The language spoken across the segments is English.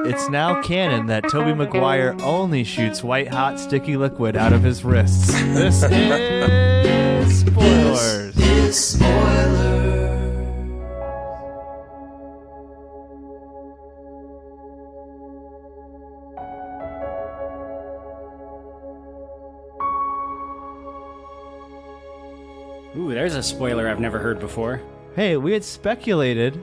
It's now canon that Tobey Maguire only shoots white-hot sticky liquid out of his wrists. This is Spoilers. This is Spoilers. Ooh, there's a spoiler I've never heard before. Hey, we had speculated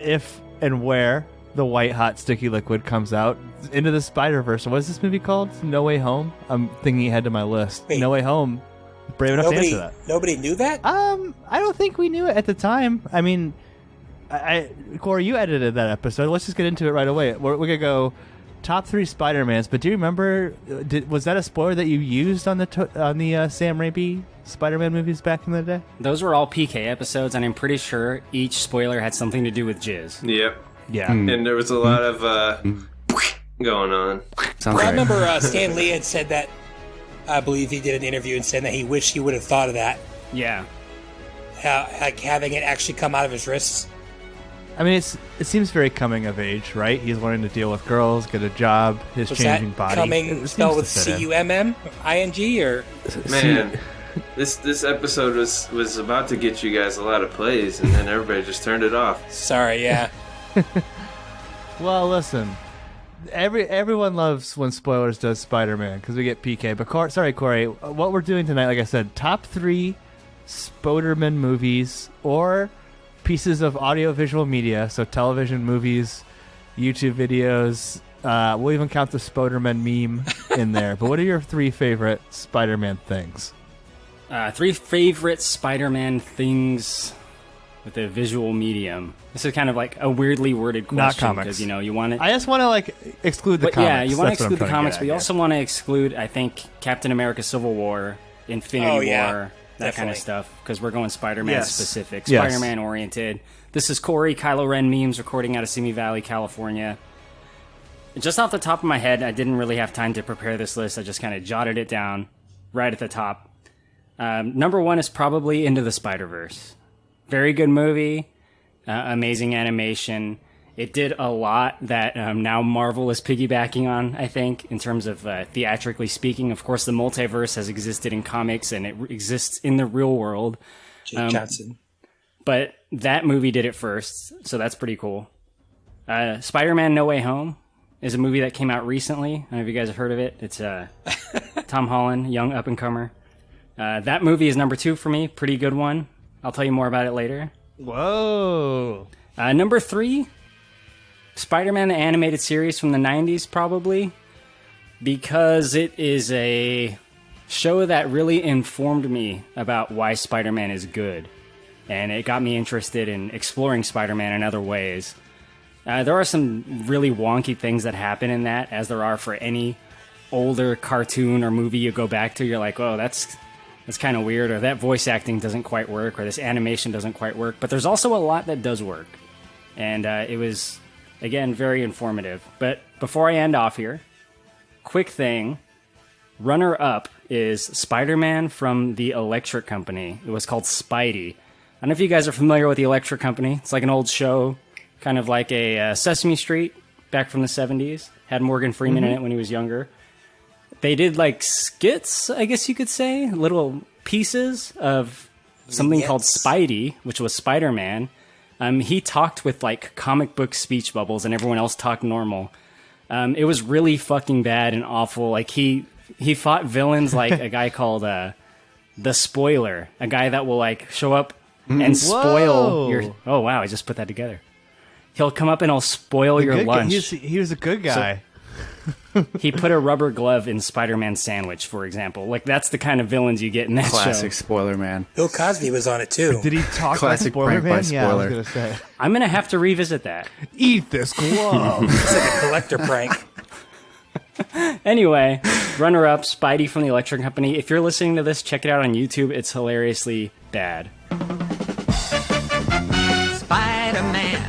if and where the white-hot sticky liquid comes out into the Spider-Verse. What is this movie called? No Way Home? I'm thinking ahead to my list. Wait. No Way Home. Brave enough to answer that. Nobody knew that? I don't think we knew it at the time. I mean, Korey, you edited that episode. Let's just get into it right away. We're going to go top 3 Spider-Mans, but do you remember, was that a spoiler that you used on the Sam Raimi Spider-Man movies back in the day? Those were all PK episodes, and I'm pretty sure each spoiler had something to do with jizz. Yep. Yeah. And there was a lot of going on. I remember Stan Lee had said that, I believe he did an interview and said that he wished he would have thought of that. Yeah. Like having it actually come out of his wrists. I mean, it seems very coming of age, right? He's learning to deal with girls, get a job, his changing body. Coming spelled with Cumming or? Man, this episode was about to get you guys a lot of plays, and then everybody just turned it off. Sorry, yeah. Well, listen, everyone loves when Spoilers does Spider-Man because we get PK. But sorry, Korey, what we're doing tonight, like I said, top 3 Spoderman movies or pieces of audio-visual media, so television, movies, YouTube videos. We'll even count the Spoderman meme in there. But what are your 3 favorite Spider-Man things? 3 favorite Spider-Man things with a visual medium. This is kind of like a weirdly worded question. Not comics. Because, you want to... I just want to, exclude the comics. Yeah, you want to That's exclude the comics, at, but you also want to exclude, I think, Captain America Civil War, Infinity War, that kind of stuff, because we're going Spider-Man specific, Spider-Man oriented. This is Korey, Kylo Ren memes, recording out of Simi Valley, California. Just off the top of my head, I didn't really have time to prepare this list. I just kind of jotted it down right at the top. Number 1 is probably Into the Spider-Verse. Very good movie, amazing animation. It did a lot that now Marvel is piggybacking on, I think, in terms of theatrically speaking. Of course, the multiverse has existed in comics, and it exists in the real world. Jake Johnson. But that movie did it first, so that's pretty cool. Spider-Man No Way Home is a movie that came out recently. I don't know if you guys have heard of it. It's Tom Holland, young up-and-comer. That movie is number 2 for me. Pretty good one. I'll tell you more about it later. Whoa. Number 3, Spider-Man the animated series from the 90s, probably, because it is a show that really informed me about why Spider-Man is good, and it got me interested in exploring Spider-Man in other ways. There are some really wonky things that happen in that, as there are for any older cartoon or movie you go back to. You're like, oh, that's kind of weird, or that voice acting doesn't quite work, or this animation doesn't quite work. But there's also a lot that does work. And it was, again, very informative. But before I end off here, quick thing. Runner-up is Spider-Man from the Electric Company. It was called Spidey. I don't know if you guys are familiar with the Electric Company. It's like an old show, kind of like a Sesame Street back from the 70s. Had Morgan Freeman in it when he was younger. They did like skits, I guess you could say, little pieces of something called Spidey, which was Spider-Man. He talked with like comic book speech bubbles, and everyone else talked normal. It was really fucking bad and awful. Like he fought villains like a guy called the Spoiler, a guy that will like show up and spoil your. Oh wow, I just put that together. He'll come up and he'll spoil your lunch. He was a good guy. He put a rubber glove in Spider-Man's sandwich, for example. Like, that's the kind of villains you get in that show. Classic Spoiler Man. Bill Cosby was on it, too. Did he talk Classic like Spoiler prank Man? by Spoiler. Yeah, I was going to say. I'm going to have to revisit that. Eat this glove. It's like a collector prank. Anyway, runner-up, Spidey from the Electric Company. If you're listening to this, check it out on YouTube. It's hilariously bad. Spider-Man,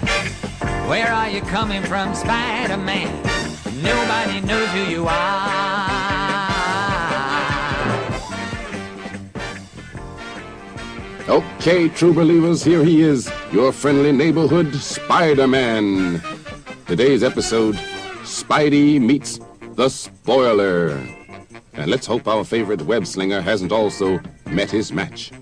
where are you coming from, Spider-Man? Nobody knows who you are. Okay, true believers, here he is, your friendly neighborhood Spider-Man. Today's episode, Spidey meets the spoiler. And let's hope our favorite web-slinger hasn't also met his match.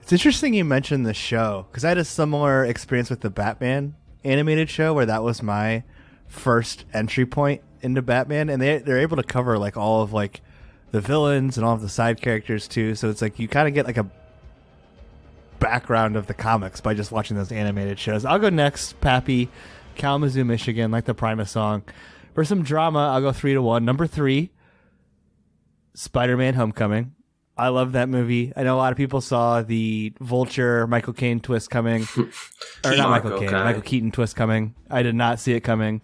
It's interesting you mentioned the show, because I had a similar experience with the Batman animated show where that was my first entry point into Batman, and they're able to cover like all of like the villains and all of the side characters too, so it's like you kind of get like a background of the comics by just watching those animated shows. I'll go next, Pappy, Kalamazoo, Michigan, like the Primus song. For some drama, I'll go 3-1. Number 3, Spider-Man Homecoming. I love that movie. I know a lot of people saw the Vulture Michael Caine twist coming. Or not Michael Caine, Michael Keaton twist coming. I did not see it coming.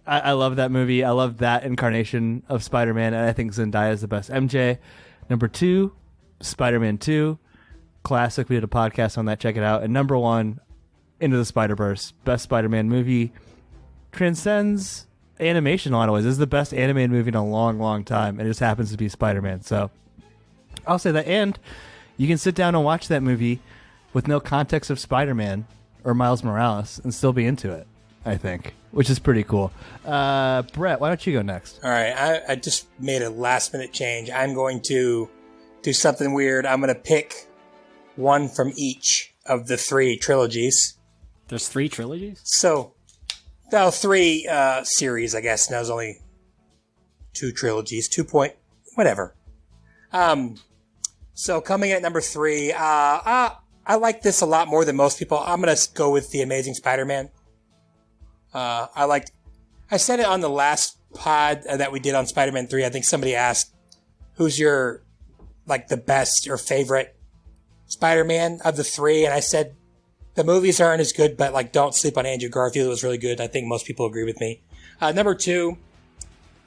I love that movie. I love that incarnation of Spider-Man, and I think Zendaya is the best MJ. Number 2, Spider-Man 2. Classic. We did a podcast on that. Check it out. And number 1, Into the Spider-Verse. Best Spider-Man movie. Transcends animation in a lot of ways. This is the best animated movie in a long, long time. And it just happens to be Spider-Man. So I'll say that. And you can sit down and watch that movie with no context of Spider-Man or Miles Morales and still be into it, I think, which is pretty cool. Brett, why don't you go next? All right, I just made a last-minute change. I'm going to do something weird. I'm going to pick one from each of the 3 trilogies. There's 3 trilogies? So, 3 series, I guess. Now there's only 2 trilogies. Whatever. So coming in at number 3, I like this a lot more than most people. I'm going to go with The Amazing Spider-Man. I said it on the last pod that we did on Spider-Man 3. I think somebody asked, who's your, like, the best or favorite Spider-Man of the 3? And I said, the movies aren't as good, but, like, don't sleep on Andrew Garfield. It was really good. I think most people agree with me. Number 2,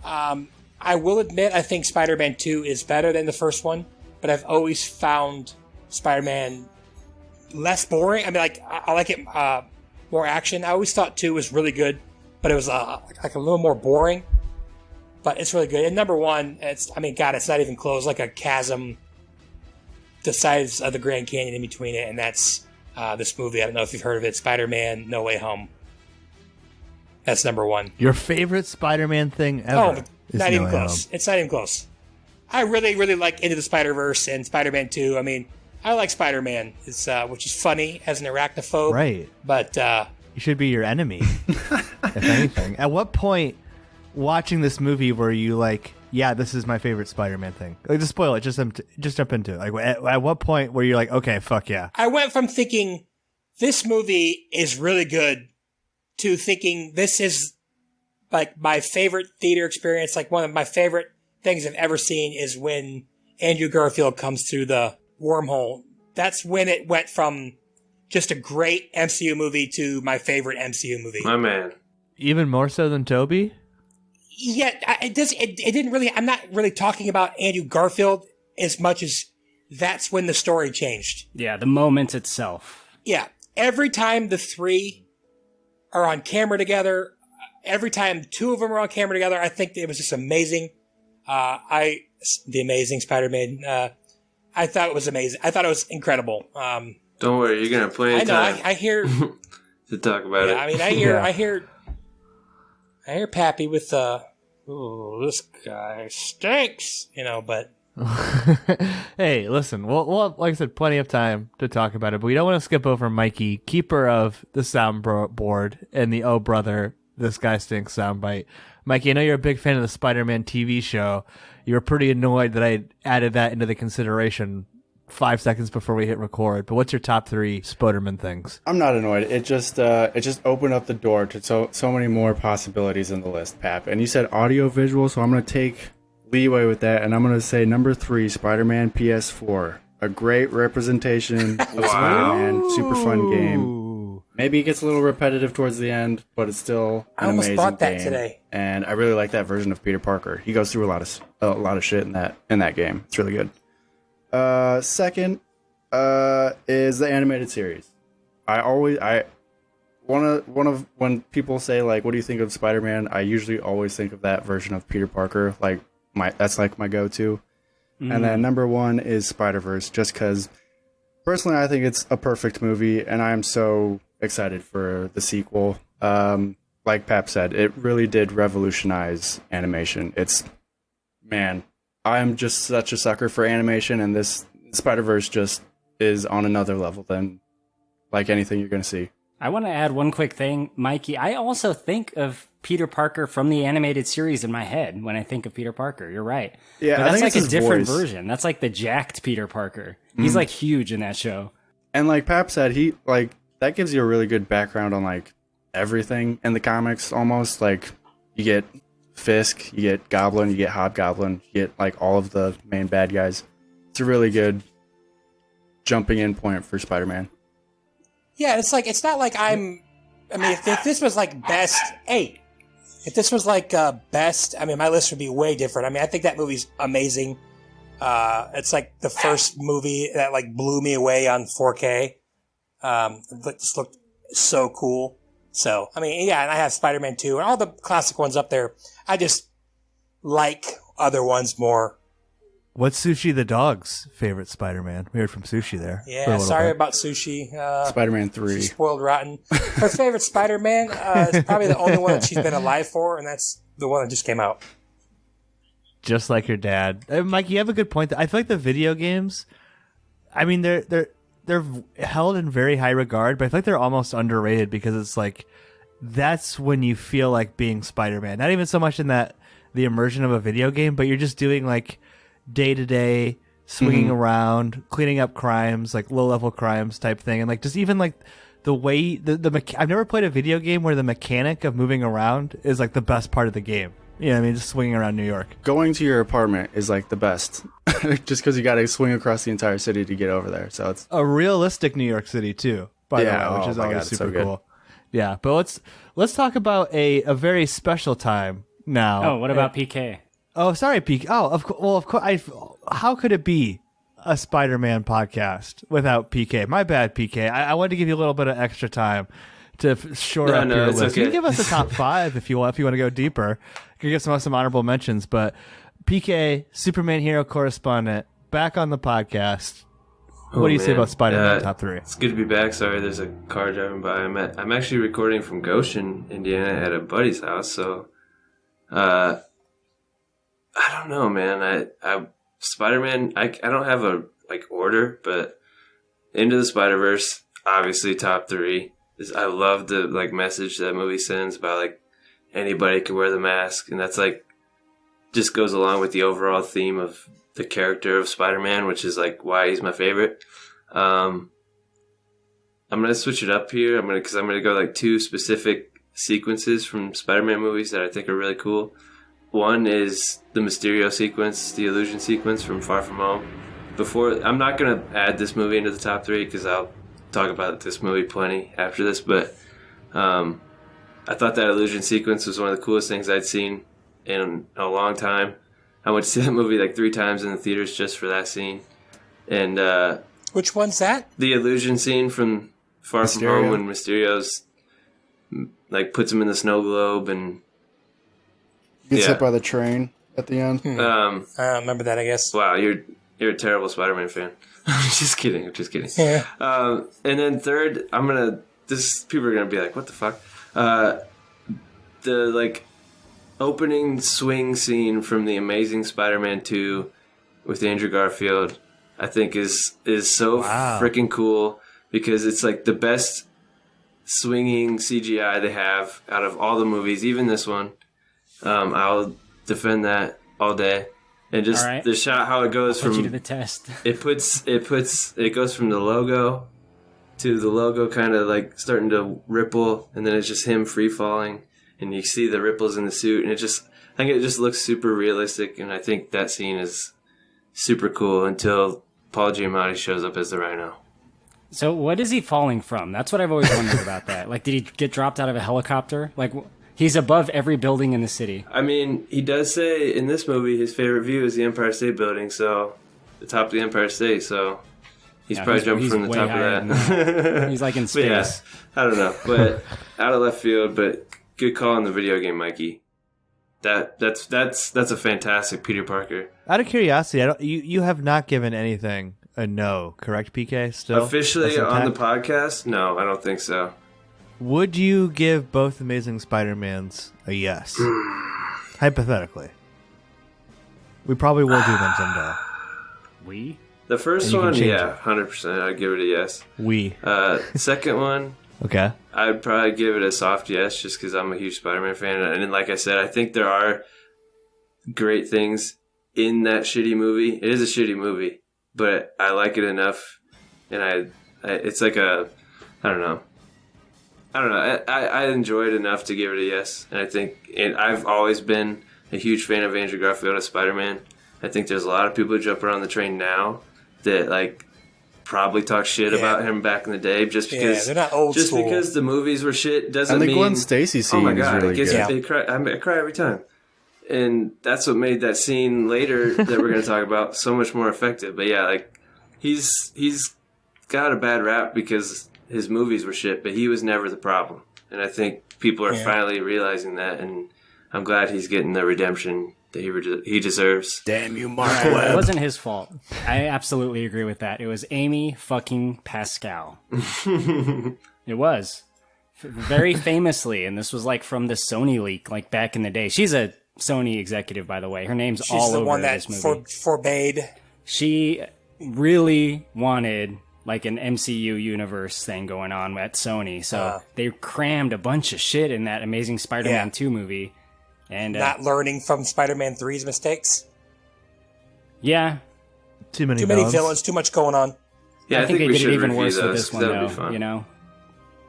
I will admit I think Spider-Man 2 is better than the first one, but I've always found Spider-Man less boring. I mean, like, I like it more action. I always thought 2 was really good, but it was like a little more boring. But it's really good. And number 1, it's not even close. Like a chasm the size of the Grand Canyon in between it, and that's this movie. I don't know if you've heard of it, Spider-Man No Way Home. That's number 1. Your favorite Spider-Man thing ever? Oh, not even close. It's not even close. I really, really like Into the Spider-Verse and Spider-Man 2. I mean, I like Spider-Man, which is funny as an arachnophobe. Right. But he should be your enemy, if anything. At what point watching this movie were you like, yeah, this is my favorite Spider-Man thing? Like, just spoil it. Just jump into it. Like, at what point were you like, okay, fuck yeah? I went from thinking this movie is really good to thinking this is like my favorite theater experience. Like, one of my favorite things I've ever seen is when Andrew Garfield comes through the wormhole. That's when it went from just a great MCU movie to my favorite MCU movie. My man. Even more so than Toby? Yeah, it didn't really, I'm not really talking about Andrew Garfield as much as that's when the story changed. Yeah, the moment itself. Yeah. Every time the 3 are on camera together, every time 2 of them are on camera together, I think it was just amazing. The Amazing Spider-Man, I thought it was amazing. I thought it was incredible. Don't worry, you're gonna have plenty of time. I hear to talk about it. I mean, I hear Pappy with this guy stinks, but. Hey, listen, we'll like I said, plenty of time to talk about it, but we don't want to skip over Mikey, keeper of the soundboard and the "Oh Brother, This Guy Stinks" soundbite. Mikey, I know you're a big fan of the Spider-Man TV show. You were pretty annoyed that I added that into the consideration 5 seconds before we hit record, but what's your top 3 Spoderman things? I'm not annoyed. It just opened up the door to so many more possibilities in the list, Pap. And you said audio visual, so I'm going to take leeway with that, and I'm going to say number 3, Spider-Man PS4. A great representation of Spider-Man. Super fun game. Maybe it gets a little repetitive towards the end, but it's still an amazing game. I almost bought that today. And I really like that version of Peter Parker. He goes through a lot of shit in that game. It's really good. Second is the animated series. When people say like, what do you think of Spider-Man? I usually always think of that version of Peter Parker. Like that's like my go-to. Mm-hmm. And then number 1 is Spider-Verse, just because personally I think it's a perfect movie, and I am so excited for the sequel. like Pap said, it really did revolutionize animation. Man, I'm just such a sucker for animation, and this Spider-Verse just is on another level than like anything you're going to see. I want to add one quick thing, Mikey. I also think of Peter Parker from the animated series in my head when I think of Peter Parker. You're right. Yeah, but I that's think like it's a his different voice. version. That's like the jacked Peter Parker. He's like huge in that show. And like Pap said, that gives you a really good background on like everything in the comics almost. Like you get Fisk, you get Goblin, you get Hobgoblin, you get like all of the main bad guys. It's a really good jumping in point for Spider-Man. Yeah, it's not like if this was like best 8, if this was like best, my list would be way different. I think that movie's amazing. It's like the first movie that like blew me away on 4K. It just looked so cool. So, and I have Spider-Man 2 and all the classic ones up there. I just like other ones more. What's Sushi the dog's favorite Spider-Man? We heard from Sushi there. Yeah, sorry about Sushi. Spider-Man 3. She's spoiled rotten. Her favorite Spider-Man is probably the only one that she's been alive for, and that's the one that just came out. Just like your dad. Mike, you have a good point. I feel like the video games, they're held in very high regard, but I feel like they're almost underrated because it's like that's when you feel like being Spider-Man. Not even so much in that the immersion of a video game, but you're just doing like day-to-day swinging around, cleaning up crimes, like low-level crimes type thing, and like just even like the way I've never played a video game where the mechanic of moving around is like the best part of the game. You know what I mean? Just swinging around New York. Going to your apartment is like the best, just because you got to swing across the entire city to get over there. So it's a realistic New York City too, by the way, which is always super cool. Yeah, but let's talk about a very special time now. Oh, what about PK? Oh, sorry, PK. Oh, of course. How could it be a Spider-Man podcast without PK? My bad, PK. I wanted to give you a little bit of extra time to shore up your list. Okay. You can give us a top 5 if you want. If you want to go deeper, you can give some honorable mentions. But PK, Superman hero correspondent, back on the podcast. What do you say about Spider-Man top 3? It's good to be back. Sorry, there's a car driving by. I'm actually recording from Goshen, Indiana, at a buddy's house. So, I don't know, man. I Spider-Man. I don't have a order, but Into the Spider-Verse, obviously top 3. I love the message that movie sends about anybody can wear the mask, and that's just goes along with the overall theme of the character of Spider-Man, which is why he's my favorite. I'm gonna switch it up here. I'm gonna go 2 specific sequences from Spider-Man movies that I think are really cool. One is the Mysterio sequence, the illusion sequence from Far From Home. I'm not gonna add this movie into the top 3 because I'll talk about this movie plenty after this, but I thought that illusion sequence was one of the coolest things I'd seen in a long time. I went to see that movie 3 times in the theaters just for that scene. And which one's that? The illusion scene from Far From Home when Mysterio's puts him in the snow globe and gets hit by the train at the end. I don't remember that, I guess. Wow, you're a terrible Spider-Man fan. I'm just kidding. Yeah. And then third, people are gonna be like, what the fuck? The opening swing scene from the Amazing Spider-Man 2 with Andrew Garfield, I think is so freaking cool because it's the best swinging CGI they have out of all the movies, even this one. I'll defend that all day. And just the shot, how it goes Put from you to the test. it goes from the logo to the logo kind of starting to ripple, and then it's just him free falling, and you see the ripples in the suit, and I think it just looks super realistic, and I think that scene is super cool until Paul Giamatti shows up as the Rhino. So what is he falling from? That's what I've always wondered about that. Did he get dropped out of a helicopter? He's above every building in the city. He does say in this movie his favorite view is the Empire State Building, so the top of the Empire State, so he's probably jumping from the top of that. He's in space. Yeah, I don't know, but out of left field, but good call on the video game, Mikey. That's a fantastic Peter Parker. Out of curiosity, you have not given anything a no, correct, PK? Still officially on the podcast? No, I don't think so. Would you give both Amazing Spider-Mans a yes? Hypothetically. We probably will do them someday. We? The first And you can one, change yeah, it. 100%. I'd give it a yes. We. Second one, Okay. I'd probably give it a soft yes, just because I'm a huge Spider-Man fan. And like I said, I think there are great things in that shitty movie. It is a shitty movie, but I like it enough, and I it's like a, I don't know. I enjoy it enough to give it a yes, and I think, and I've always been a huge fan of Andrew Garfield as Spider-Man. I think there's a lot of people who jump around the train now that like probably talk shit about him back in the day, just because they're not old just school. because the movies were shit doesn't And the mean. Gwen Stacy scene Oh my is god, really it gets good. me. I cry every time. And that's what made that scene later that we're going to talk about so much more effective. But yeah, like he's got a bad rap because his movies were shit, but he was never the problem. And I think people are finally realizing that, and I'm glad he's getting the redemption that he deserves. Damn you, Mark It Webb. wasn't his fault. I absolutely agree with that. It was Amy fucking Pascal. It was. Very famously, and this was like from the Sony leak, like back in the day. She's a Sony executive, by the way. Her name's She's all the over one that this movie. forbade. She really wanted like an MCU universe thing going on at Sony, so they crammed a bunch of shit in that Amazing Spider-Man 2 movie. And Not learning from Spider-Man 3's mistakes. yeah, Too many Too many villains. villains, too much going on. Yeah, I think they we did should it even review worse with those, this 'cause one, that would be though. fun. You know,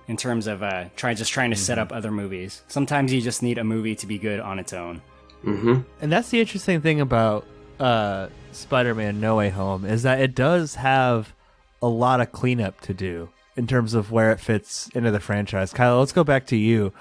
in terms of trying to set up other movies. Sometimes you just need a movie to be good on its own. And that's the interesting thing about Spider-Man No Way Home is that it does have a lot of cleanup to do in terms of where it fits into the franchise. Kyle, let's go back to you.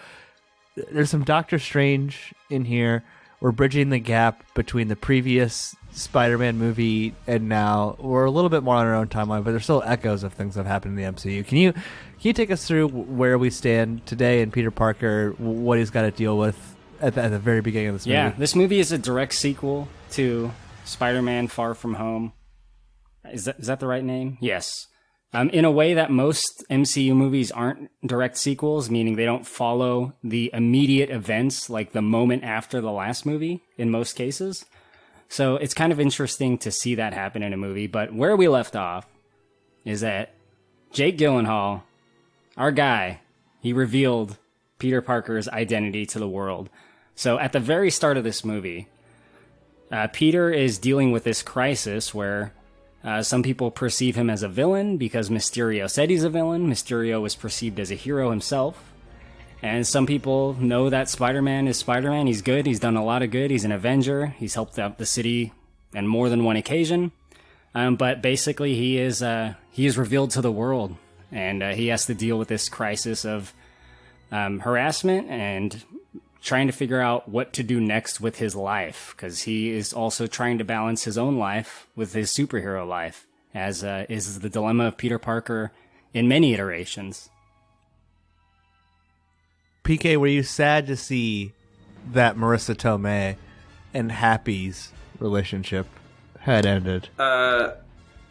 There's some Doctor Strange in here. We're bridging the gap between the previous Spider-Man movie and now. We're a little bit more on our own timeline, but there's still echoes of things that have happened in the MCU. Can you take us through where we stand today and Peter Parker, what he's got to deal with at the very beginning of this movie? Yeah, this movie is a direct sequel to Spider-Man Far From Home. Is that the right name? Yes. In a way that most MCU movies aren't direct sequels, meaning they don't follow the immediate events, like the moment after the last movie, in most cases. So it's kind of interesting to see that happen in a movie. But where we left off is that Jake Gyllenhaal, our guy, he revealed Peter Parker's identity to the world. So at the very start of this movie, Peter is dealing with this crisis where some people perceive him as a villain because Mysterio said he's a villain. Mysterio was perceived as a hero himself. And some people know that Spider-Man is Spider-Man. He's good. He's done a lot of good. He's an Avenger. He's helped out the city on more than one occasion. But basically, he is revealed to the world. And he has to deal with this crisis of harassment and trying to figure out what to do next with his life, because he is also trying to balance his own life with his superhero life, as is the dilemma of Peter Parker in many iterations. PK, were you sad to see that Marissa Tomei and Happy's relationship had ended?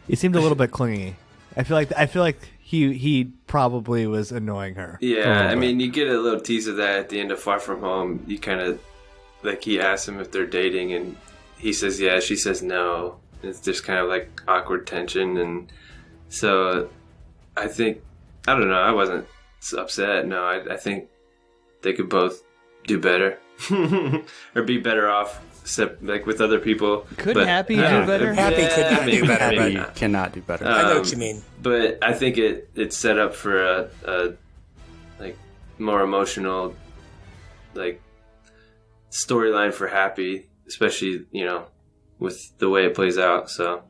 He seemed a little bit clingy. I feel like he probably was annoying her. Yeah, I mean, you get a little tease of that at the end of Far From Home. You kind of, like, he asks him if they're dating, and he says yeah, she says no. It's just kind of like awkward tension, and so I think, I don't know, I wasn't upset. No, I think they could both do better or be better off, like with other people. Couldn't Happy do better? Happy could not do better. maybe You not. cannot do better. I know what you mean. But I think it's set up for a like more emotional like storyline for Happy, especially, you know, with the way it plays out. So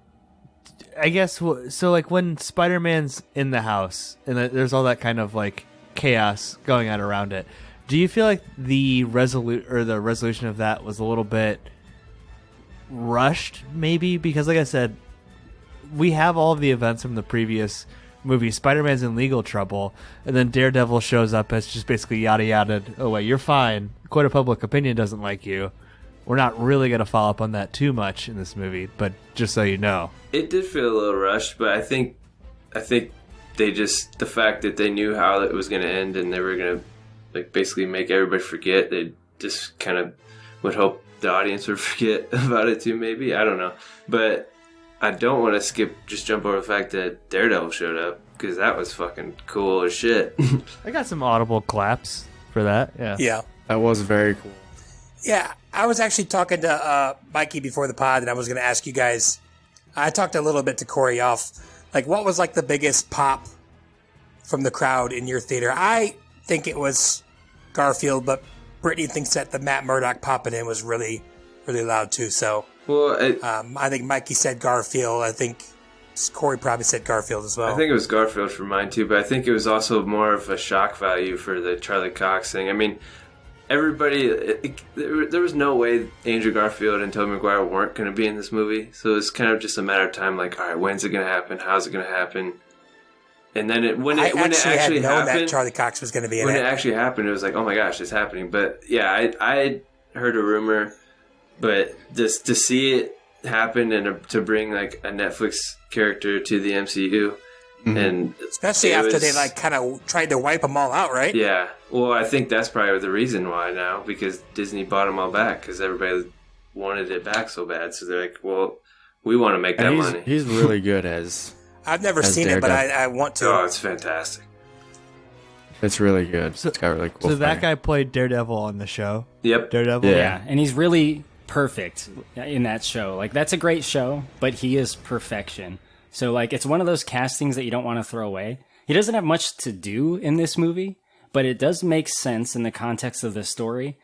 I guess so. Like when Spider-Man's in the house and there's all that kind of like chaos going on around it. Do you feel like the resolution of that was a little bit rushed, maybe? Because, like I said, we have all of the events from the previous movie. Spider-Man's in legal trouble, and then Daredevil shows up as just basically yada yada. Oh wait, you're fine. Court of public opinion doesn't like you. We're not really going to follow up on that too much in this movie, but just so you know, it did feel a little rushed. But I think the fact that they knew how it was going to end and they were going to like basically make everybody forget, they just kind of would hope the audience would forget about it too, maybe. I don't know. But I don't want to jump over the fact that Daredevil showed up, because that was fucking cool as shit. I got some audible claps for that. Yeah. Yeah. That was very cool. Yeah, I was actually talking to Mikey before the pod, and I was going to ask you guys. I talked a little bit to Korey off. Like, what was like the biggest pop from the crowd in your theater? I think it was Garfield, but Brittany thinks that the Matt Murdock popping in was really, really loud too. So, Well, I think Mikey said Garfield. I think Korey probably said Garfield as well. I think it was Garfield for mine too, but I think it was also more of a shock value for the Charlie Cox thing. I mean, everybody, there was no way Andrew Garfield and Tobey Maguire weren't going to be in this movie, so it was kind of just a matter of time. Like, all right, when's it going to happen? How's it going to happen? And then when it actually known happened, that Charlie Cox was going to be in when it. it actually happened, it was like, oh my gosh, it's happening. But yeah, I heard a rumor, but just to see it happen and to bring like a Netflix character to the MCU, and especially after they like kind of tried to wipe them all out, right? Yeah. Well, I think that's probably the reason why now, because Disney bought them all back because everybody wanted it back so bad. So they're like, well, we want to make that money. He's really good as. I've never seen it, but I want to. Oh, it's fantastic. It's really good. It's got really cool. So that guy played Daredevil on the show. Yep. Daredevil. Yeah, and he's really perfect in that show. Like, that's a great show, but he is perfection. So, like, it's one of those castings that you don't want to throw away. He doesn't have much to do in this movie, but it does make sense in the context of the story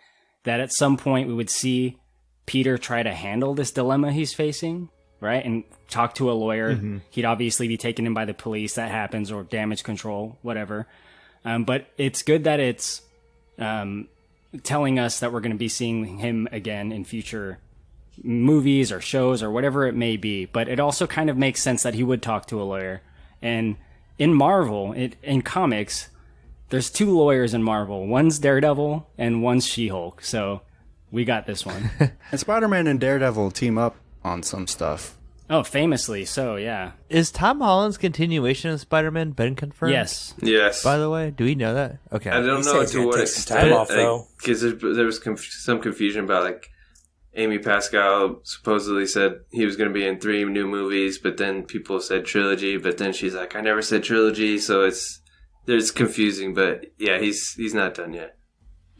that at some point we would see Peter try to handle this dilemma he's facing, right? And talk to a lawyer. Mm-hmm. He'd obviously be taken in by the police. That happens, or damage control, whatever. But it's good that it's telling us that we're going to be seeing him again in future movies or shows or whatever it may be. But it also kind of makes sense that he would talk to a lawyer. And in Marvel, in comics, there's two lawyers in Marvel. One's Daredevil and one's She-Hulk. So we got this one. And Spider-Man and Daredevil team up on some stuff. Oh, famously so, yeah. Is Tom Holland's continuation of Spider-Man been confirmed? Yes. Yes. By the way, do we know that? Okay. I don't know to what extent, because there was some confusion about, like, Amy Pascal supposedly said he was going to be in 3 new movies, but then people said trilogy, but then she's like, I never said trilogy, so there's confusing, but yeah, he's not done yet.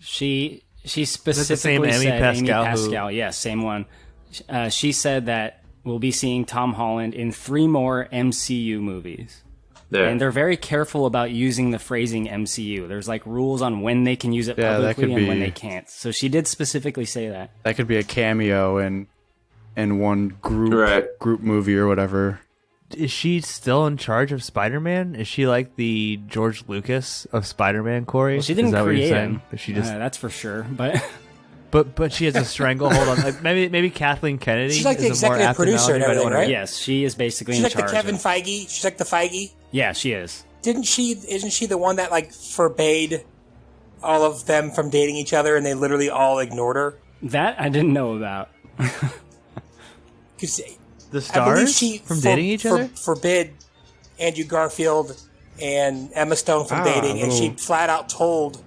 She specifically said Amy Pascal, yes, same one. She said that we'll be seeing Tom Holland in 3 more MCU movies. There. And they're very careful about using the phrasing MCU. There's like rules on when they can use it publicly and when they can't. So she did specifically say that. That could be a cameo in one group movie or whatever. Is she still in charge of Spider-Man? Is she like the George Lucas of Spider-Man, Korey? Well, she didn't create him. She just that's for sure. But she has a stranglehold on. Like, maybe Kathleen Kennedy. She's like the executive producer and everything, right? Yes, she is basically in charge. She's like the Kevin Feige. She's like the Feige. Yeah, she is. Isn't she the one that like forbade all of them from dating each other, and they literally all ignored her? That I didn't know about. The stars from dating each other? Forbid Andrew Garfield and Emma Stone from dating, and she flat out told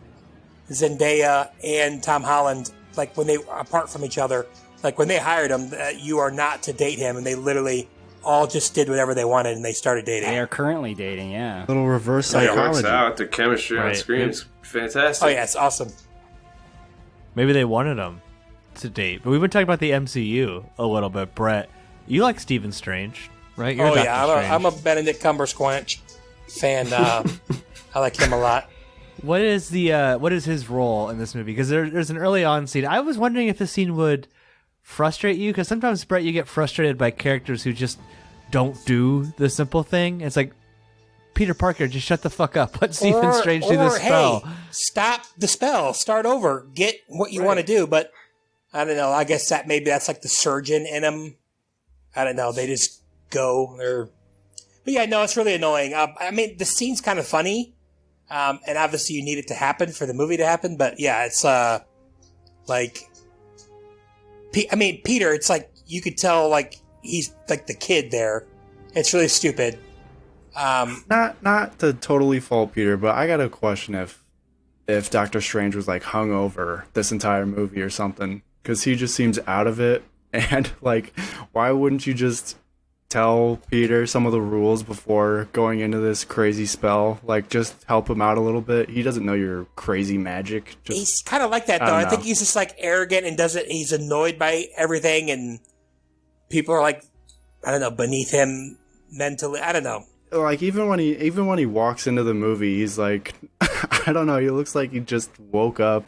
Zendaya and Tom Holland, like when they were apart from each other, like when they hired him, you are not to date him, and they literally all just did whatever they wanted, and they started dating. They are currently dating, yeah. Little reverse psychology. It works out. The chemistry on screen is fantastic. Oh yeah, it's awesome. Maybe they wanted them to date, but we've been talking about the MCU a little bit. Brett, you like Stephen Strange, right? You're I'm a Benedict Cumbersquatch fan. I like him a lot. What is his role in this movie? Because there's an early on scene. I was wondering if the scene would frustrate you, because sometimes, Brett, you get frustrated by characters who just don't do the simple thing. It's like, Peter Parker, just shut the fuck up. Let Stephen Strange do this spell. Hey, stop the spell. Start over. Get what you want to do. But I don't know. I guess that's like the surgeon in him. I don't know. They just go. But yeah, no, it's really annoying. I mean, the scene's kind of funny. And obviously you need it to happen for the movie to happen. But yeah, it's like... Peter, it's like you could tell like he's like the kid there. It's really stupid. Not to totally fault Peter, but I got a question if Doctor Strange was like hungover this entire movie or something, because he just seems out of it. And like, why wouldn't you just tell Peter some of the rules before going into this crazy spell? Like, just help him out a little bit. He doesn't know your crazy magic. He's kind of like that, though. I think he's just like arrogant and he's annoyed by everything, and people are like, I don't know, beneath him mentally. I don't know. Like, even when he walks into the movie, he's like, I don't know. He looks like he just woke up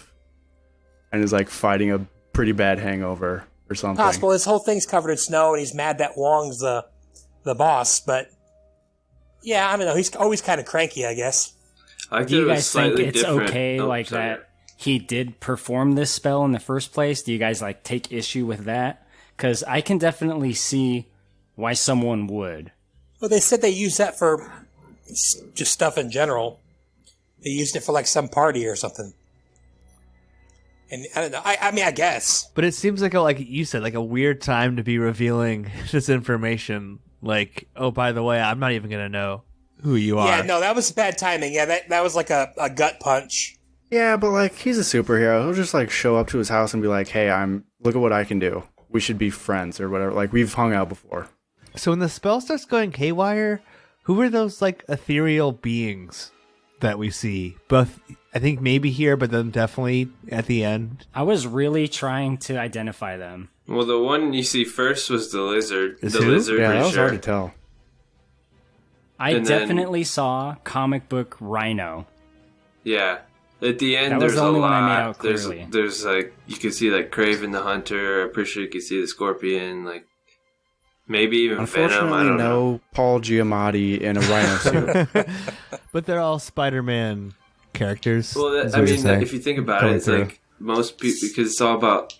and is like fighting a pretty bad hangover or something. Possible. His whole thing's covered in snow, and he's mad that Wong's the boss. But yeah, I don't know. He's always kind of cranky, I guess. Do you guys think it's okay that he did perform this spell in the first place? Do you guys like take issue with that? Because I can definitely see why someone would. Well, they said they used that for just stuff in general. They used it for like some party or something. And I don't know. I mean, I guess. But it seems like you said, like a weird time to be revealing this information. Like, oh, by the way, I'm not even going to know who you are. Yeah, no, that was bad timing. Yeah, that was like a gut punch. Yeah, but like, he's a superhero. He'll just like show up to his house and be like, hey, look at what I can do. We should be friends or whatever. Like, we've hung out before. So when the spell starts going haywire, who are those like ethereal beings that we see? Both, I think maybe here, but then definitely at the end. I was really trying to identify them. Well, the one you see first was the lizard. Is the who? lizard, Yeah, pretty that was sure. hard to tell. I definitely saw comic book Rhino. Yeah. At the end, That was there's the a only one I made lot. out clearly. There's like, you can see like Kraven the Hunter. I'm pretty sure you can see the Scorpion. Like, maybe even Unfortunately, Venom. I don't know. no Paul Giamatti in a Rhino suit. But they're all Spider-Man characters. Well, is I what you're mean, saying. if you think about Coming it, it's through. like most people, because it's all about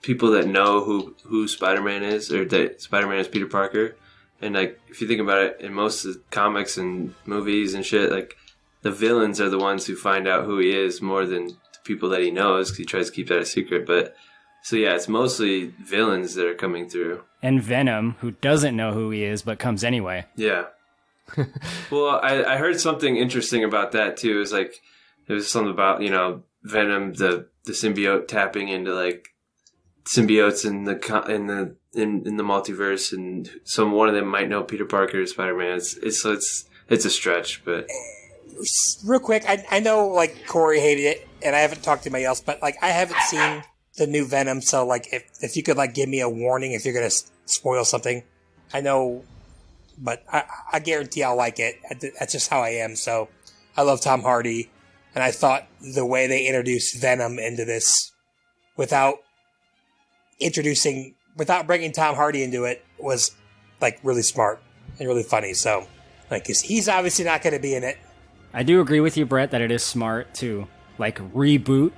people that know who Spider-Man is, or that Spider-Man is Peter Parker. And like, if you think about it, in most of the comics and movies and shit, like the villains are the ones who find out who he is more than the people that he knows, because he tries to keep that a secret. But so yeah, it's mostly villains that are coming through. And Venom, who doesn't know who he is but comes anyway. Yeah. Well, I heard something interesting about that too. It was like, there was something about, Venom, the symbiote tapping into like symbiotes in the multiverse, and one of them might know Peter Parker, Spider-Man. It's a stretch, but Real quick, I know like Korey hated it, and I haven't talked to anybody else, but like I haven't seen the new Venom, so like if you could like give me a warning if you're gonna spoil something, I know, but I guarantee I'll like it. That's just how I am. So I love Tom Hardy, and I thought the way they introduced Venom into this without bringing Tom Hardy into it was like really smart and really funny. So like he's obviously not going to be in it. I do agree with you, Brett, that it is smart to like reboot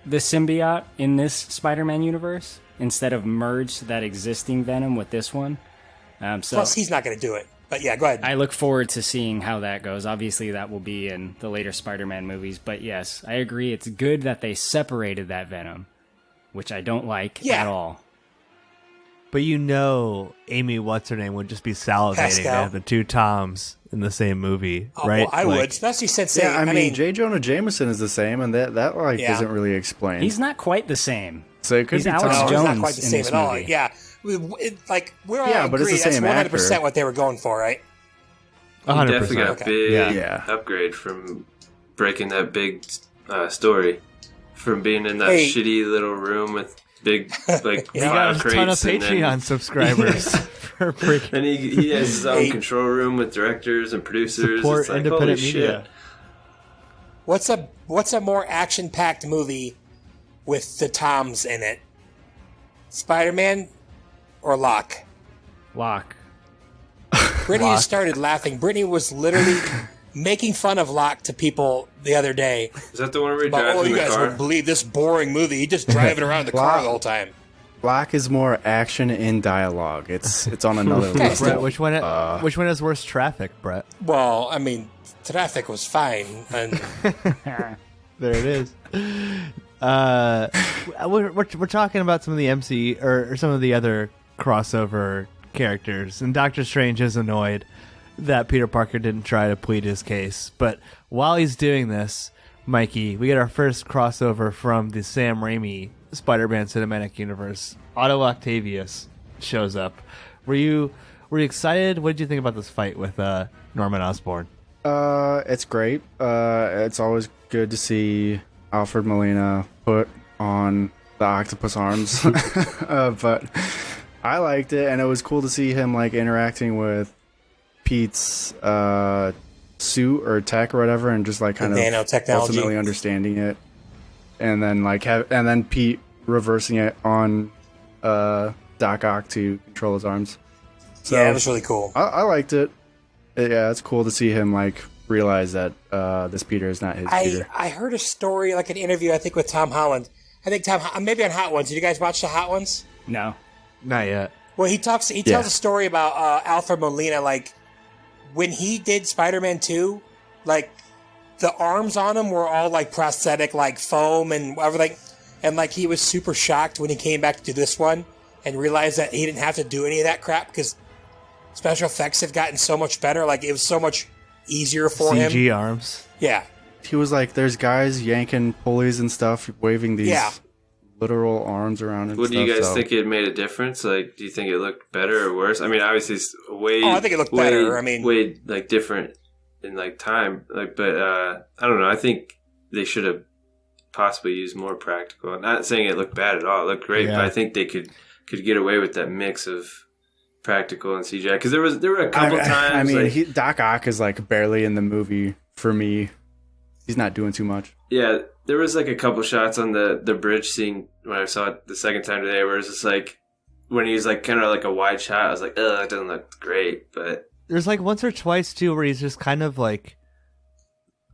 the symbiote in this Spider-Man universe instead of merge that existing Venom with this one. Plus, he's not going to do it. But yeah, go ahead. I look forward to seeing how that goes. Obviously, that will be in the later Spider-Man movies. But yes, I agree. It's good that they separated that Venom, which I don't like at all. But Amy What's-Her-Name would just be salivating to Pascal. have the two Toms in the same movie, right? Well, I would, especially since Yeah, I mean, J. Jonah Jameson is the same, and that isn't really explained. He's not quite the same. So it could He's be Alex Tom. Jones. he's not quite the in same this at all. movie. Yeah, we're all Yeah, but it's agree the same that's 100% actor. what they were going for, right? he 100%. definitely got a big Yeah. upgrade from breaking that big story, from being in that Hey. shitty little room with big like He file got a ton of crates, and then- Patreon subsubscribers for freaking And he has his own Hey. control room with directors and producers. support It's like, independent holy media. shit. What's a more action-packed movie with the Toms in it? Spider-Man or Locke? Locke. Brittany just started laughing. Brittany was literally making fun of Locke to people the other day. Is that the one where he About, drives in you the guys car? wouldn't believe this boring movie. He just driving around the car the whole time. Black is more action in dialogue. It's on another Okay, level. Brett, which one has worse traffic, Brett? Well, I mean, traffic was fine. And There it is. We're talking about some of the MC or some of the other crossover characters, and Doctor Strange is annoyed. that Peter Parker didn't try to plead his case. But while he's doing this, Mikey, we get our first crossover from the Sam Raimi Spider-Man Cinematic Universe. Otto Octavius shows up. Were you excited? What did you think about this fight with Norman Osborn? It's great. It's always good to see Alfred Molina put on the octopus arms. But I liked it, and it was cool to see him like interacting with Pete's suit or tech or whatever, and just like kind of nanotechnology, ultimately understanding it, and then and then Pete reversing it on Doc Ock to control his arms. So yeah, it was really cool. I liked it. Yeah, it's cool to see him like realize that this Peter is not his Peter. I heard a story, like an interview, I think with Tom Holland. I think maybe on Hot Ones. Did you guys watch the Hot Ones? No. Not yet. Well, he tells a story about Alfred Molina, like when he did Spider-Man 2, like the arms on him were all like prosthetic, like foam and everything, and like he was super shocked when he came back to do this one and realized that he didn't have to do any of that crap because special effects have gotten so much better. Like it was so much easier for him. CG arms. Yeah. He was like, there's guys yanking pulleys and stuff, waving these literal arms around and What stuff. do you guys think it made a difference? Like, do you think it looked better or worse? I mean, obviously, it's way. Oh, I think it looked better. I mean, way like different in like time. Like, but I don't know. I think they should have possibly used more practical. I'm not saying it looked bad at all. It looked great, but I think they could get away with that mix of practical and CGI because there were a couple times. I mean, like, Doc Ock is like barely in the movie for me. He's not doing too much. Yeah, there was like a couple shots on the bridge scene when I saw it the second time today where it's just like when he's like kind of like a wide shot. I was like, it doesn't look great. But there's like once or twice too where he's just kind of like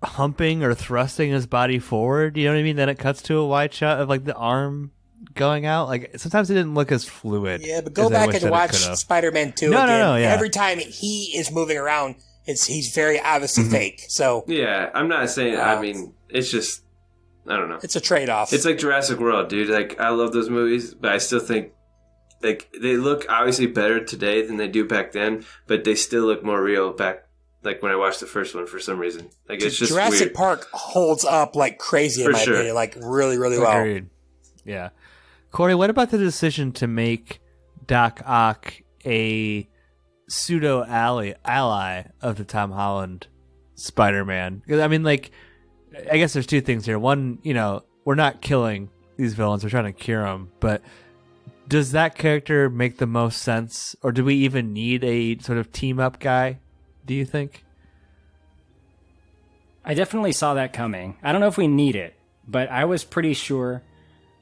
humping or thrusting his body forward. You know what I mean? Then it cuts to a wide shot of like the arm going out. Like sometimes it didn't look as fluid. Yeah, but go back and watch Spider-Man 2 again. No, yeah. Every time he is moving around, he's very obviously fake. So yeah, I'm not saying. I mean, it's just I don't know. It's a trade-off. It's like Jurassic World, dude. Like I love those movies, but I still think like they look obviously better today than they do back then. But they still look more real back. Like when I watched the first one, for some reason, like it's just Jurassic weird. Park holds up like crazy in my opinion, like really, really well. Agreed. Yeah, Korey, what about the decision to make Doc Ock a pseudo ally of the Tom Holland Spider-Man? Because I mean, like, I guess there's two things here. One, you know, we're not killing these villains; we're trying to cure them. But does that character make the most sense, or do we even need a sort of team-up guy? Do you think? I definitely saw that coming. I don't know if we need it, but I was pretty sure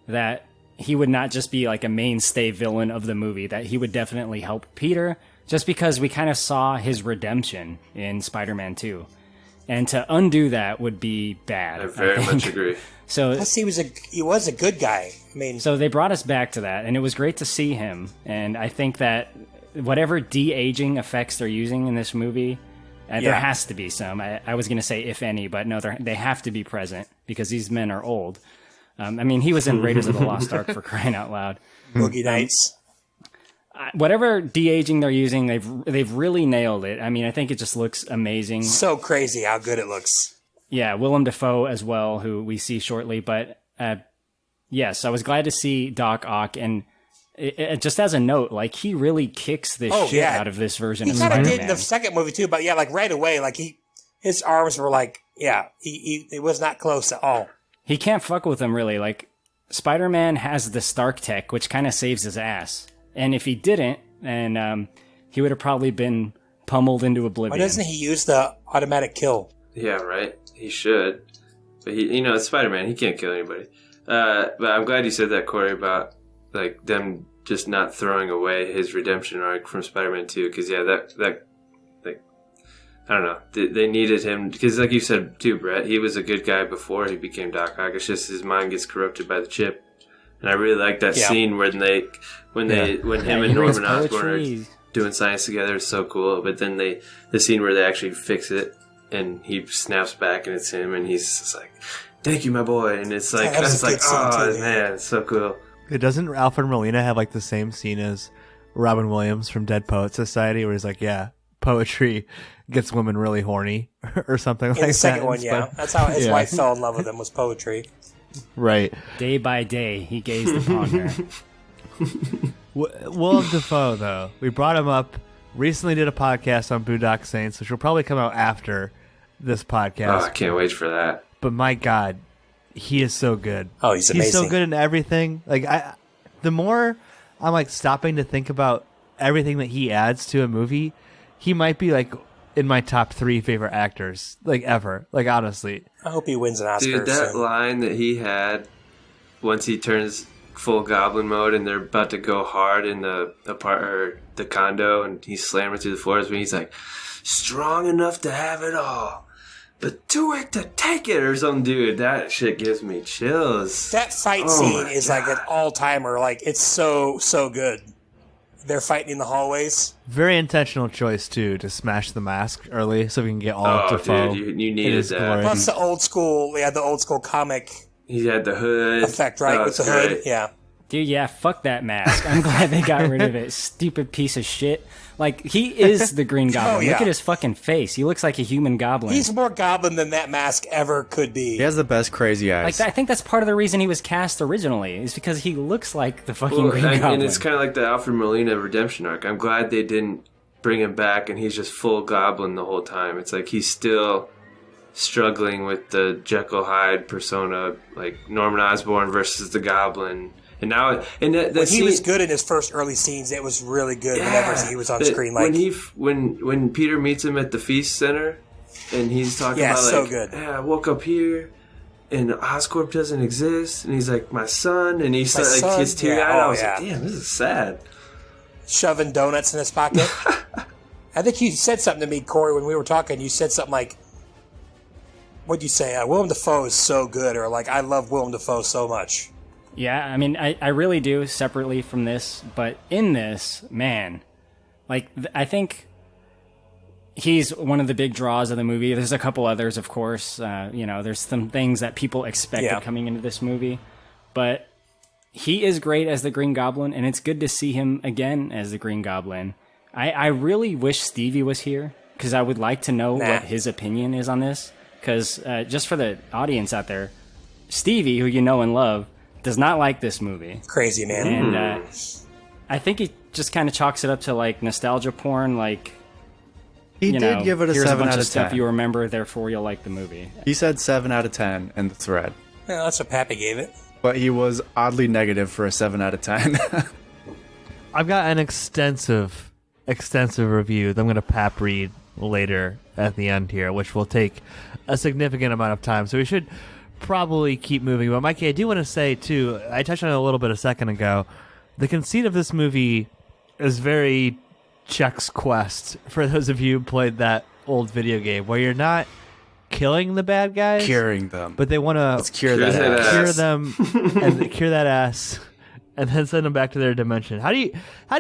that he would not just be like a mainstay villain of the movie, that he would definitely help Peter, just because we kind of saw his redemption in Spider-Man 2. And to undo that would be bad. I very much agree. So plus he was a good guy. I mean, so they brought us back to that, and it was great to see him. And I think that whatever de-aging effects they're using in this movie, there has to be some. I was going to say if any, but no, they have to be present because these men are old. I mean, he was in Raiders of the Lost Ark, for crying out loud. Boogie Nights. Whatever de-aging they're using, they've really nailed it. I mean, I think it just looks amazing. So crazy how good it looks. Yeah, Willem Dafoe as well, who we see shortly. But yes, I was glad to see Doc Ock, and just as a note, like he really kicks the shit out of this version of Spider-Man. He kind of did in the second movie too, but yeah, like right away, like his arms were like, it was not close at all. He can't fuck with them really. Like Spider-Man has the Stark tech, which kind of saves his ass. And if he didn't, then he would have probably been pummeled into oblivion. Why doesn't he use the automatic kill? Yeah, right. He should, but it's Spider-Man. He can't kill anybody. But I'm glad you said that, Korey, about like them just not throwing away his redemption arc from Spider-Man 2. Because that like I don't know, they needed him because, like you said too, Brett, he was a good guy before he became Doc Ock. It's just his mind gets corrupted by the chip. And I really like that scene when him and Norman Osborn are doing science together. It's so cool. But then the scene where they actually fix it and he snaps back and it's him and he's just like, "Thank you, my boy." And it's like, man, it's so cool. Doesn't Alfred Molina have like the same scene as Robin Williams from Dead Poets Society, where he's like, poetry gets women really horny or something like that. In the second one, yeah. That's how his wife fell in love with him, was poetry. Right. Day by day, he gazed upon her. Willem Dafoe, though, we brought him up. Recently did a podcast on Boondock Saints, which will probably come out after this podcast. Oh, I can't wait for that. But my God, he is so good. Oh, he's amazing. He's so good in everything. Like the more I'm like stopping to think about everything that he adds to a movie, he might be like in my top 3 favorite actors, like ever. Like honestly, I hope he wins an Oscar. Dude, that soon. line that he had once he turns full goblin mode and they're about to go hard in the condo and he's slamming through the floors when he's like, strong enough to have it all, but too weak to take it or something, dude. That shit gives me chills. That fight scene is like an all-timer. Like, it's so good. They're fighting in the hallways. very intentional choice too to smash the mask early so we can get all of Dafoe. Dude, you in needed his that. glory. Plus the old school comic He had the hood effect, right? Oh, With the it's hood. great. Yeah. Dude, yeah, fuck that mask. I'm glad they got rid of it. Stupid piece of shit. Like, he is the Green Goblin. yeah. Look at his fucking face. He looks like a human goblin. He's more goblin than that mask ever could be. He has the best crazy eyes. Like, I think that's part of the reason he was cast originally, is because he looks like the fucking Green Goblin. And it's kind of like the Alfred Molina redemption arc. I'm glad they didn't bring him back and he's just full goblin the whole time. It's like he's still struggling with the Jekyll Hyde persona, like Norman Osborn versus the Goblin. And now, and that When he scene, was good in his first early scenes, it was really good whenever he was on that- screen. Like, when Peter meets him at the feast center, and he's talking about like, so good. Yeah, I woke up here, and Oscorp doesn't exist, and he's like, my son, and he's like, son? his teary eyed. Yeah, I was yeah. like, damn, this is sad. shoving donuts in his pocket. I think you said something to me, Korey, when we were talking. You said something like, what'd you say? Willem Dafoe is so good, or like, I love Willem Dafoe so much. Yeah, I mean, I really do, separately from this, but in this, man, like, I think he's one of the big draws of the movie. There's a couple others, of course. There's some things that people expected coming into this movie, but he is great as the Green Goblin, and it's good to see him again as the Green Goblin. I really wish Stevie was here, because I would like to know what his opinion is on this, because just for the audience out there, Stevie, who you know and love, does not like this movie. Crazy, man. And I think he just kind of chalks it up to like nostalgia porn, like he did give it a here's 7 a bunch out of of stuff 10. you remember, therefore you'll like the movie. He said 7 out of 10 in the thread, Well, that's what Pappy gave it. but he was oddly negative for a 7 out of 10. I've got an extensive review that I'm going to pap read later at the end here, which will take a significant amount of time. So we should probably keep moving. But Mikey, I do want to say too, I touched on it a little bit a second ago, the conceit of this movie is very Check's Quest, for those of you who played that old video game, where you're not killing the bad guys, Curing them. but they want to Let's cure that ass. cure them and cure that ass and then send them back to their dimension. How do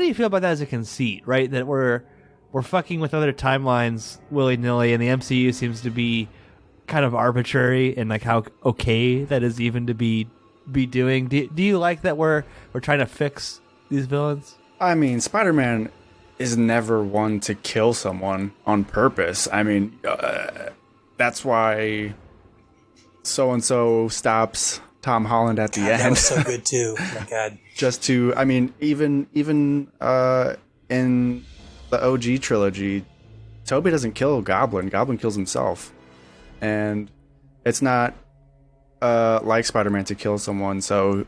you feel about that as a conceit, right? That we're fucking with other timelines willy-nilly, and the MCU seems to be kind of arbitrary, and like how okay that is even to be doing. Do you like that we're trying to fix these villains? I mean, Spider-Man is never one to kill someone on purpose. I mean, that's why so-and-so stops Tom Holland at the end. That was so good too. Oh my God. Just to, I mean, even in the OG trilogy, Toby doesn't kill Goblin. Goblin kills himself. And it's not like Spider-Man to kill someone, so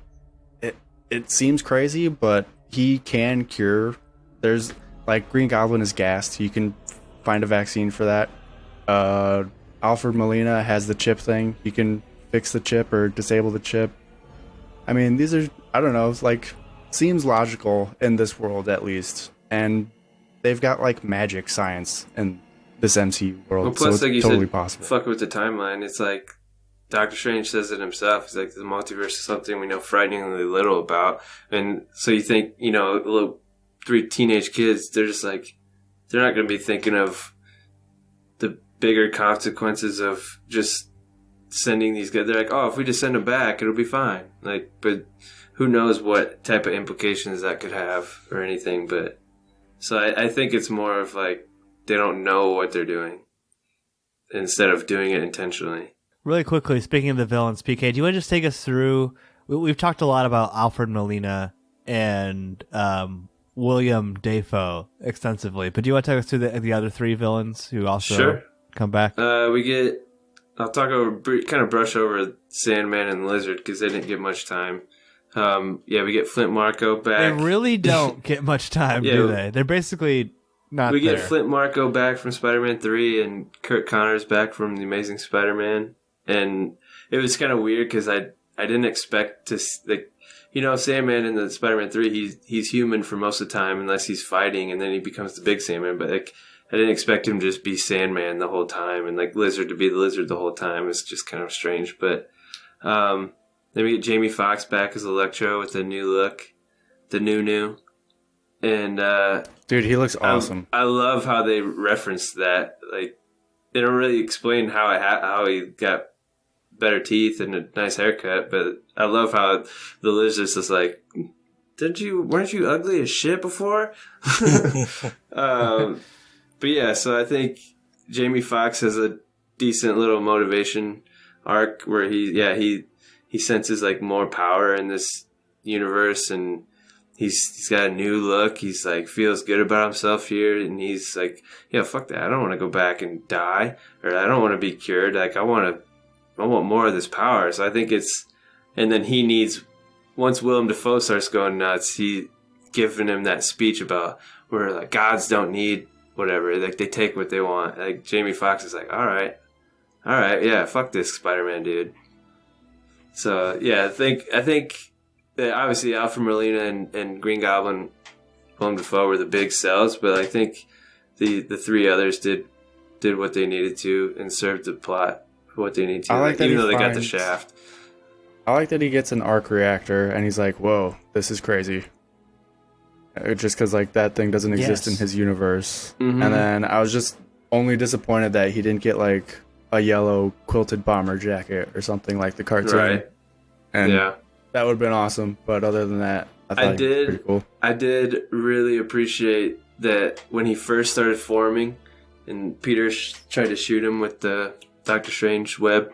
it seems crazy, but he can cure. There's, like, Green Goblin is gassed. You can find a vaccine for that. Alfred Molina has the chip thing. You can fix the chip or disable the chip. I mean, these are, I don't know, it's like, seems logical in this world at least. And they've got, like, magic science in this MCU world, Well, plus, so like you it's totally said, possible. fuck with the timeline. It's like Doctor Strange says it himself. It's like the multiverse is something we know frighteningly little about. And so you think, little 3 teenage kids, they're just like, they're not going to be thinking of the bigger consequences of just sending these guys. They're like, oh, if we just send them back, it'll be fine. Like, but who knows what type of implications that could have or anything. But so I think it's more of like they don't know what they're doing instead of doing it intentionally. Really quickly, speaking of the villains, PK, do you want to just take us through? We've talked a lot about Alfred Molina and William Dafoe extensively, but do you want to take us through the other three villains who also come back? I'll talk over, kind of brush over Sandman and Lizard because they didn't get much time. We get Flint Marko back. They really don't get much time, do they? They're basically not We there. get Flint Marko back from Spider-Man 3 and Kurt Connors back from The Amazing Spider-Man. And it was kind of weird because I didn't expect to, Sandman in the Spider-Man 3, he's human for most of the time unless he's fighting, and then he becomes the big Sandman. But I didn't expect him to just be Sandman the whole time and Lizard to be the Lizard the whole time. It's just kind of strange. But then we get Jamie Foxx back as Electro with the new look, the new. And dude, he looks awesome. I love how they referenced that. They don't really explain how he got better teeth and a nice haircut, but I love how the Lizard's just like, weren't you ugly as shit before? But yeah, so I think Jamie Foxx has a decent little motivation arc where he senses more power in this universe, and he's got a new look. He's feels good about himself here, and he's like, yeah, fuck that. I don't want to go back and die, or I don't want to be cured. I want more of this power. So I think and then he needs, once Willem Dafoe starts going nuts, he giving him that speech about where gods don't need whatever, they take what they want. Jamie Foxx is all right, yeah, fuck this Spider-Man dude. So yeah, I think that obviously Alfred Molina and Green Goblin, Willem Dafoe were the big sells, but I think the three others did what they needed to and served the plot for what they need to. I like that even though they got the shaft. I like that he gets an arc reactor and he's like, whoa, this is crazy. Just because that thing doesn't exist in his universe. Mm-hmm. And then I was just only disappointed that he didn't get a yellow quilted bomber jacket or something like the cartoon. Right. And that would have been awesome. But other than that, I thought it was pretty cool. I did really appreciate that when he first started forming and Peter tried to shoot him with the Doctor Strange web.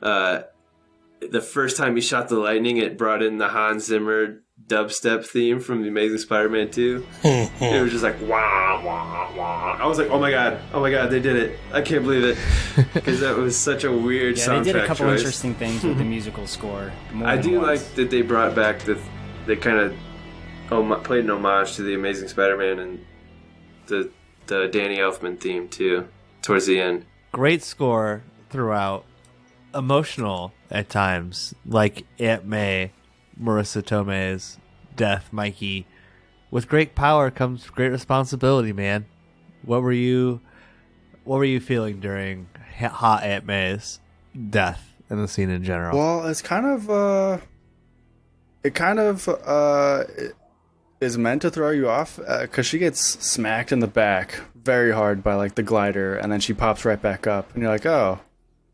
The first time he shot the lightning, it brought in the Hans Zimmer dubstep theme from The Amazing Spider-Man 2. It was just wah, wah, wah. I was like, oh my god, they did it. I can't believe it. Because that was such a weird soundtrack they did a couple choice. interesting things with the musical score. I do like that they brought back they kind of played an homage to The Amazing Spider-Man and the Danny Elfman theme too, towards the end. Great score throughout. Emotional at times, like Aunt May, Marissa Tomei's death, Mikey. With great power comes great responsibility, man. What were you feeling during hot Aunt May's death and the scene in general? Well, it's is meant to throw you off because she gets smacked in the back very hard by the glider, and then she pops right back up, and you're like, oh,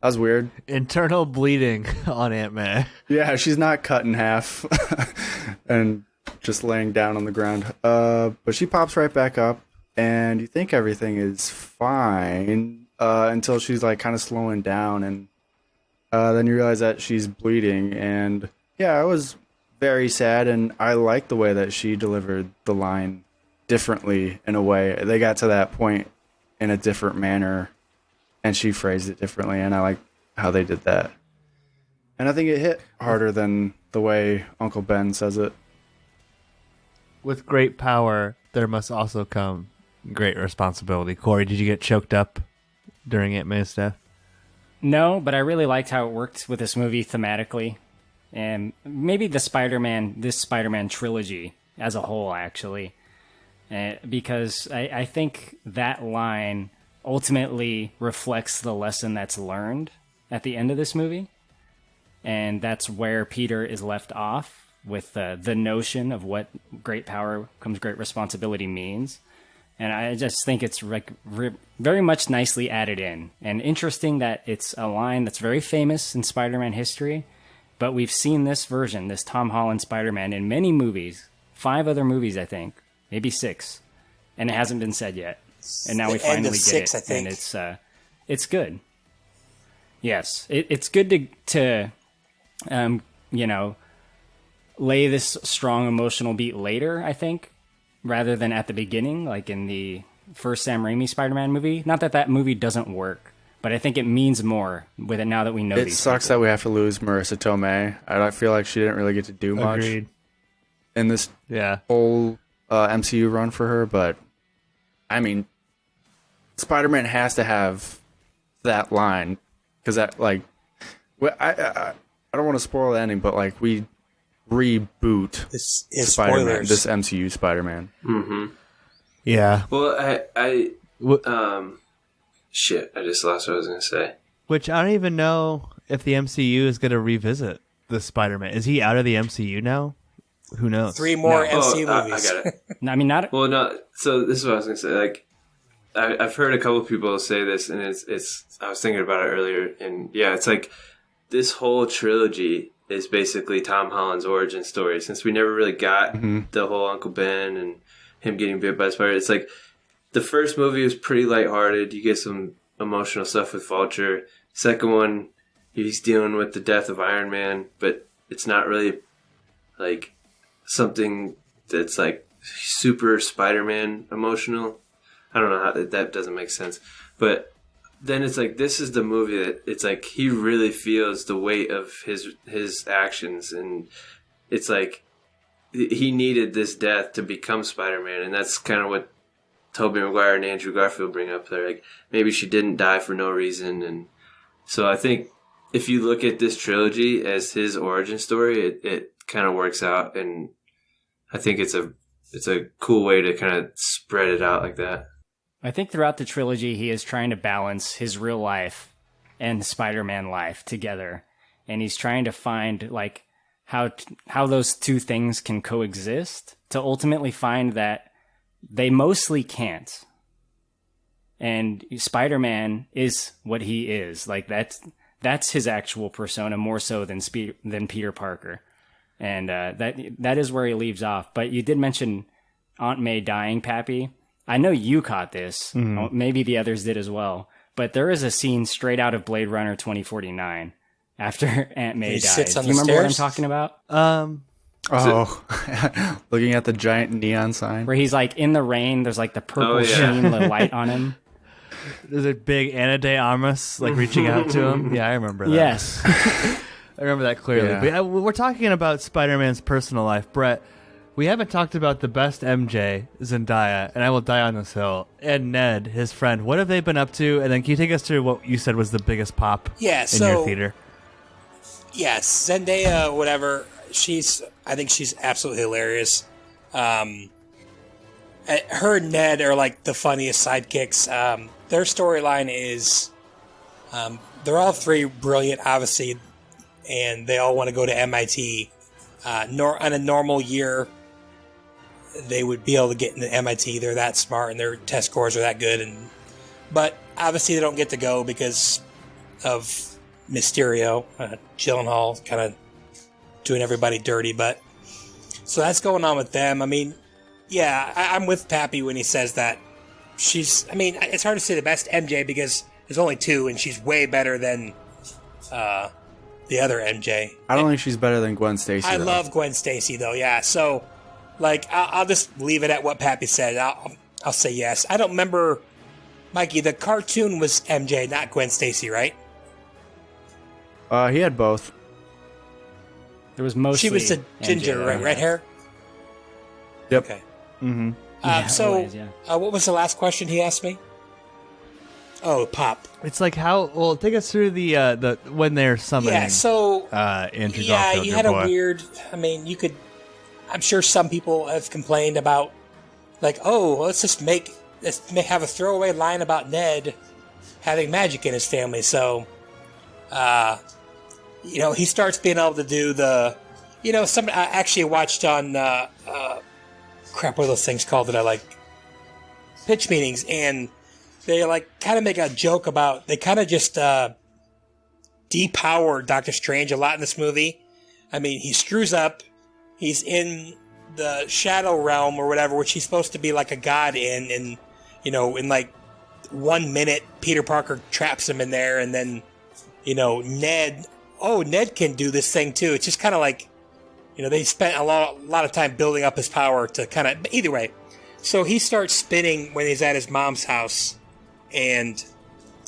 that was weird. Internal bleeding on Aunt May. Yeah, she's not cut in half and just laying down on the ground. But she pops right back up, and you think everything is fine until she's kind of slowing down, and then you realize that she's bleeding. And yeah, it was very sad, and I like the way that she delivered the line differently in a way. They got to that point in a different manner, and she phrased it differently, and I like how they did that. And I think it hit harder than the way Uncle Ben says it. With great power, there must also come great responsibility. Korey, did you get choked up during Aunt May's death? No, but I really liked how it worked with this movie thematically. And maybe this Spider-Man trilogy as a whole, actually. Because I think that line ultimately reflects the lesson that's learned at the end of this movie. And that's where Peter is left off with the notion of what great power comes great responsibility means. And I just think it's very much nicely added in. And interesting that it's a line that's very famous in Spider-Man history. But we've seen this version, this Tom Holland Spider-Man, in many movies. 5 other movies, I think. Maybe 6. And it hasn't been said yet. and now we the end finally of get 6, it, I think. and it's good. Yes, it's good to lay this strong emotional beat later, I think, rather than at the beginning, like in the first Sam Raimi Spider-Man movie. Not that movie doesn't work, but I think it means more with it now that we know It these sucks people. that we have to lose Marissa Tomei. I feel like she didn't really get to do much Agreed. in this Yeah. whole MCU run for her, but I mean, Spider-Man has to have that line because that, like, I don't want to spoil the ending, but like we reboot This is Spider-Man, spoilers. this MCU Spider-Man. Mm-hmm. Yeah. Well, Wh- shit, I just lost what I was gonna say. Which I don't even know if the MCU is going to revisit the Spider-Man. Is he out of the MCU now? Who knows? 3 more No. MCU I movies. got it. I mean, not Well, no. So this is what I was gonna say. Like, I've heard a couple people say this, and it's. I was thinking about it earlier, and yeah, it's like this whole trilogy is basically Tom Holland's origin story. Since we never really got the whole Uncle Ben and him getting bit by a spider, it's like the first movie was pretty lighthearted. You get some emotional stuff with Vulture. Second one, he's dealing with the death of Iron Man, but it's not really like something that's like super Spider-Man emotional. I don't know how that doesn't make sense. But then it's like this is the movie that it's like he really feels the weight of his actions, and it's like he needed this death to become Spider-Man, and that's kind of what Tobey Maguire and Andrew Garfield bring up there. Like maybe she didn't die for no reason, and so I think if you look at this trilogy as his origin story, it kind of works out, and I think it's a cool way to kind of spread it out like that. I think throughout the trilogy, he is trying to balance his real life and Spider-Man life together, and he's trying to find like how those two things can coexist to ultimately find that they mostly can't. And Spider-Man is what he is. Like that's his actual persona more so than Peter Parker, and that is where he leaves off. But you did mention Aunt May dying, Pappy. I know you caught this. Maybe the others did as well. But there is a scene straight out of Blade Runner 2049 after Aunt May He dies. sits on Do you the remember what I'm stairs? talking about? Oh, looking at the giant neon sign. Where he's like in the rain. There's like the purple Oh, yeah. sheen, the light on him. There's a big Ana de Armas like reaching out to him. Yeah, I remember that. Yes. I remember that clearly. Yeah. But yeah, we're talking about Spider-Man's personal life. Brett, we haven't talked about the best MJ, Zendaya, and I Will Die on This Hill, and Ned, his friend. What have they been up to? And then can you take us through what you said was the biggest pop Yeah, in so your theater? yes, Zendaya, whatever. I think she's absolutely hilarious. Her and Ned are like the funniest sidekicks. Their storyline is, they're all 3 brilliant, obviously, and they all want to go to MIT. On a normal year, they would be able to get into MIT. They're that smart, and their test scores are that good. But obviously, they don't get to go because of Mysterio, Gyllenhaal, kind of doing everybody dirty. But so that's going on with them. I mean, yeah, I'm with Pappy when he says that she's. I mean, it's hard to say the best MJ because there's only 2, and she's way better than the other MJ. I don't think she's better than Gwen Stacy. I though. love Gwen Stacy though. Yeah, so like I'll just leave it at what Pappy said. I'll say yes. I don't remember, Mikey. The cartoon was MJ, not Gwen Stacy, right? He had both. There was mostly She was the MJ, ginger, though, right? yeah. Red hair. Yep. Okay. Mm-hmm. Yeah, So, always, yeah. what was the last question he asked me? Oh, Pop. It's like how. Well, take us through the when they're summoning. Yeah. So Andrew yeah, Garfield, you your had boy. a weird. I mean, you could. I'm sure some people have complained about, like, oh, let's have a throwaway line about Ned having magic in his family. So, he starts being able to do the, I actually watched on, crap, what are those things called that I like? Pitch meetings, and they like kind of make a joke about, they kind of just depower Doctor Strange a lot in this movie. I mean, he screws up. He's in the shadow realm or whatever, which he's supposed to be like a god in, and in like 1 minute, Peter Parker traps him in there, and then, Ned can do this thing too. It's just kind of like, they spent a lot of time building up his power to kind of, either way. So he starts spinning when he's at his mom's house, and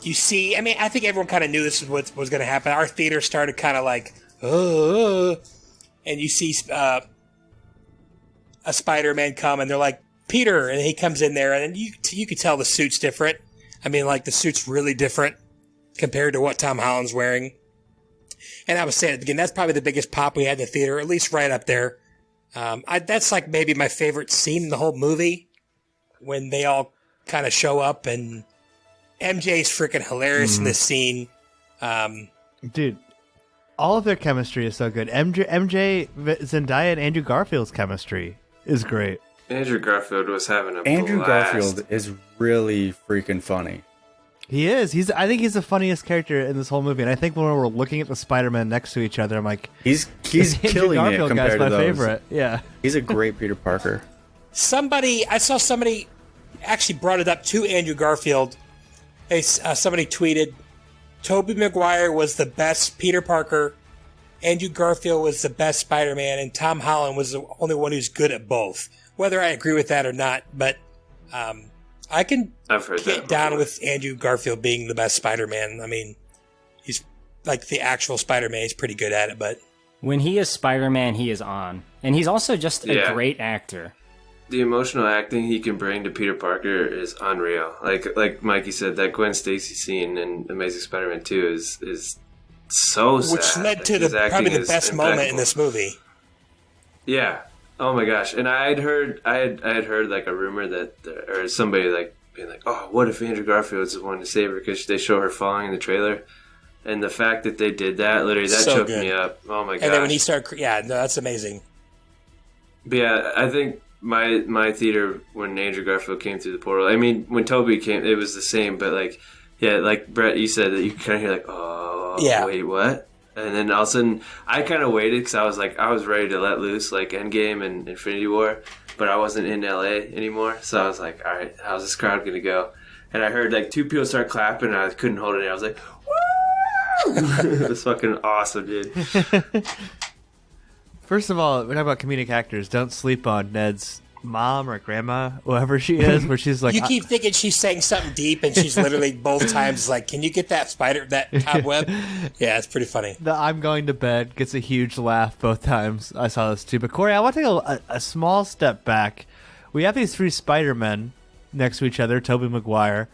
you see, I think everyone kind of knew this is what was going to happen. Our theater started kind of like, and you see a Spider-Man come, and they're like, Peter, and he comes in there, and you could tell the suit's different. The suit's really different compared to what Tom Holland's wearing. And I was saying, again, that's probably the biggest pop we had in the theater, at least right up there. That's like maybe my favorite scene in the whole movie, when they all kind of show up, and MJ's freaking hilarious in this scene. Dude, all of their chemistry is so good. MJ, Zendaya, and Andrew Garfield's chemistry is great. Andrew Garfield was having a Andrew blast. Garfield is really freaking funny. He is. I think he's the funniest character in this whole movie. And I think when we're looking at the Spider-Man next to each other, I'm like, he's this Andrew killing Garfield it compared guy's to my those. favorite. Yeah. He's a great Peter Parker. I saw somebody actually brought it up to Andrew Garfield. Somebody tweeted, Tobey Maguire was the best Peter Parker, Andrew Garfield was the best Spider-Man, and Tom Holland was the only one who's good at both. Whether I agree with that or not, but I can get down with Andrew Garfield being the best Spider-Man. He's like the actual Spider-Man. He's pretty good at it, but When he is Spider-Man, he is on. And he's also just a great actor. The emotional acting he can bring to Peter Parker is unreal. Like Mikey said, that Gwen Stacy scene in Amazing Spider-Man 2 is so sad. Which led to probably the best moment in this movie. Yeah. Oh my gosh. And I had heard like a rumor that, or somebody like being like, oh, what if Andrew Garfield's the one to save her, because they show her falling in the trailer. And the fact that they did that, literally, that So choked good. me up. Oh my gosh. And then when he started, that's amazing. But yeah, I think my theater, when Andrew Garfield came through the portal, when Toby came, it was the same, but like Brett, you said that you kind of hear like, oh, Yeah. wait, what? And then all of a sudden, I kind of waited because I was ready to let loose like Endgame and Infinity War, but I wasn't in LA anymore, so I was like, all right, how's this crowd gonna go? And I heard like 2 people start clapping, and I couldn't hold it in. I was like, woo! It was fucking awesome, dude. First of all, we're talking about comedic actors. Don't sleep on Ned's mom or grandma, whoever she is, where she's like... You keep thinking she's saying something deep, and she's literally both times like, can you get that cobweb? Yeah, it's pretty funny. The I'm going to bed gets a huge laugh both times. I saw this too. But Korey, I want to take a small step back. We have these 3 Spider-Men next to each other. Tobey Maguire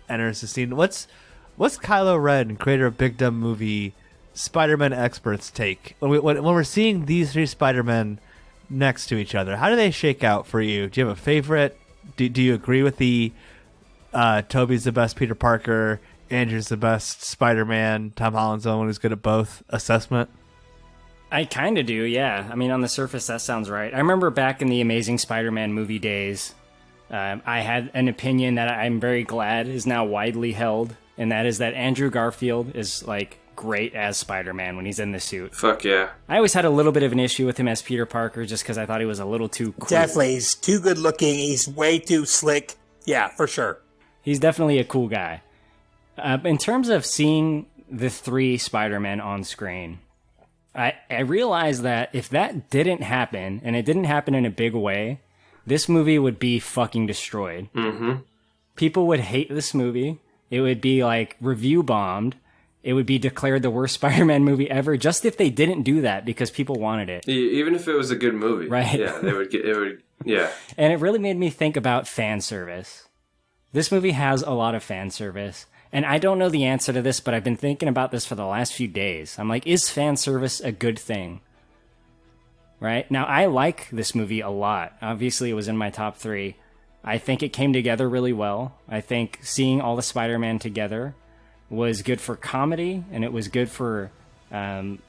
enters the scene. What's Kylo Ren, creator of Big Dumb Movie, Spider-Man experts take when we're seeing these 3 Spider-Men next to each other? How do they shake out for you? Do you have a favorite? Do you agree with the Tobey's the best Peter Parker, Andrew's the best Spider-Man, Tom Holland's the one who's good at both assessment? I kind of do, yeah. On the surface, that sounds right. I remember back in the Amazing Spider-Man movie days, I had an opinion that I'm very glad is now widely held, and that is that Andrew Garfield is, like, great as Spider-Man when he's in the suit. Fuck yeah. I always had a little bit of an issue with him as Peter Parker just because I thought he was a little too cool. Definitely, he's too good looking. He's way too slick. Yeah, for sure. He's definitely a cool guy. In terms of seeing the 3 Spider-Men on screen, I realized that if that didn't happen, and it didn't happen in a big way, this movie would be fucking destroyed. Mm-hmm. People would hate this movie. It would be, like, review bombed. It would be declared the worst Spider-Man movie ever, just if they didn't do that because people wanted it. Even if it was a good movie. Right. Yeah, they would get it would yeah. And it really made me think about fan service. This movie has a lot of fan service. And I don't know the answer to this, but I've been thinking about this for the last few days. I'm like, is fan service a good thing? Right? Now, I like this movie a lot. Obviously, it was in my top 3. I think it came together really well. I think seeing all the Spider-Man together was good for comedy, and it was good for the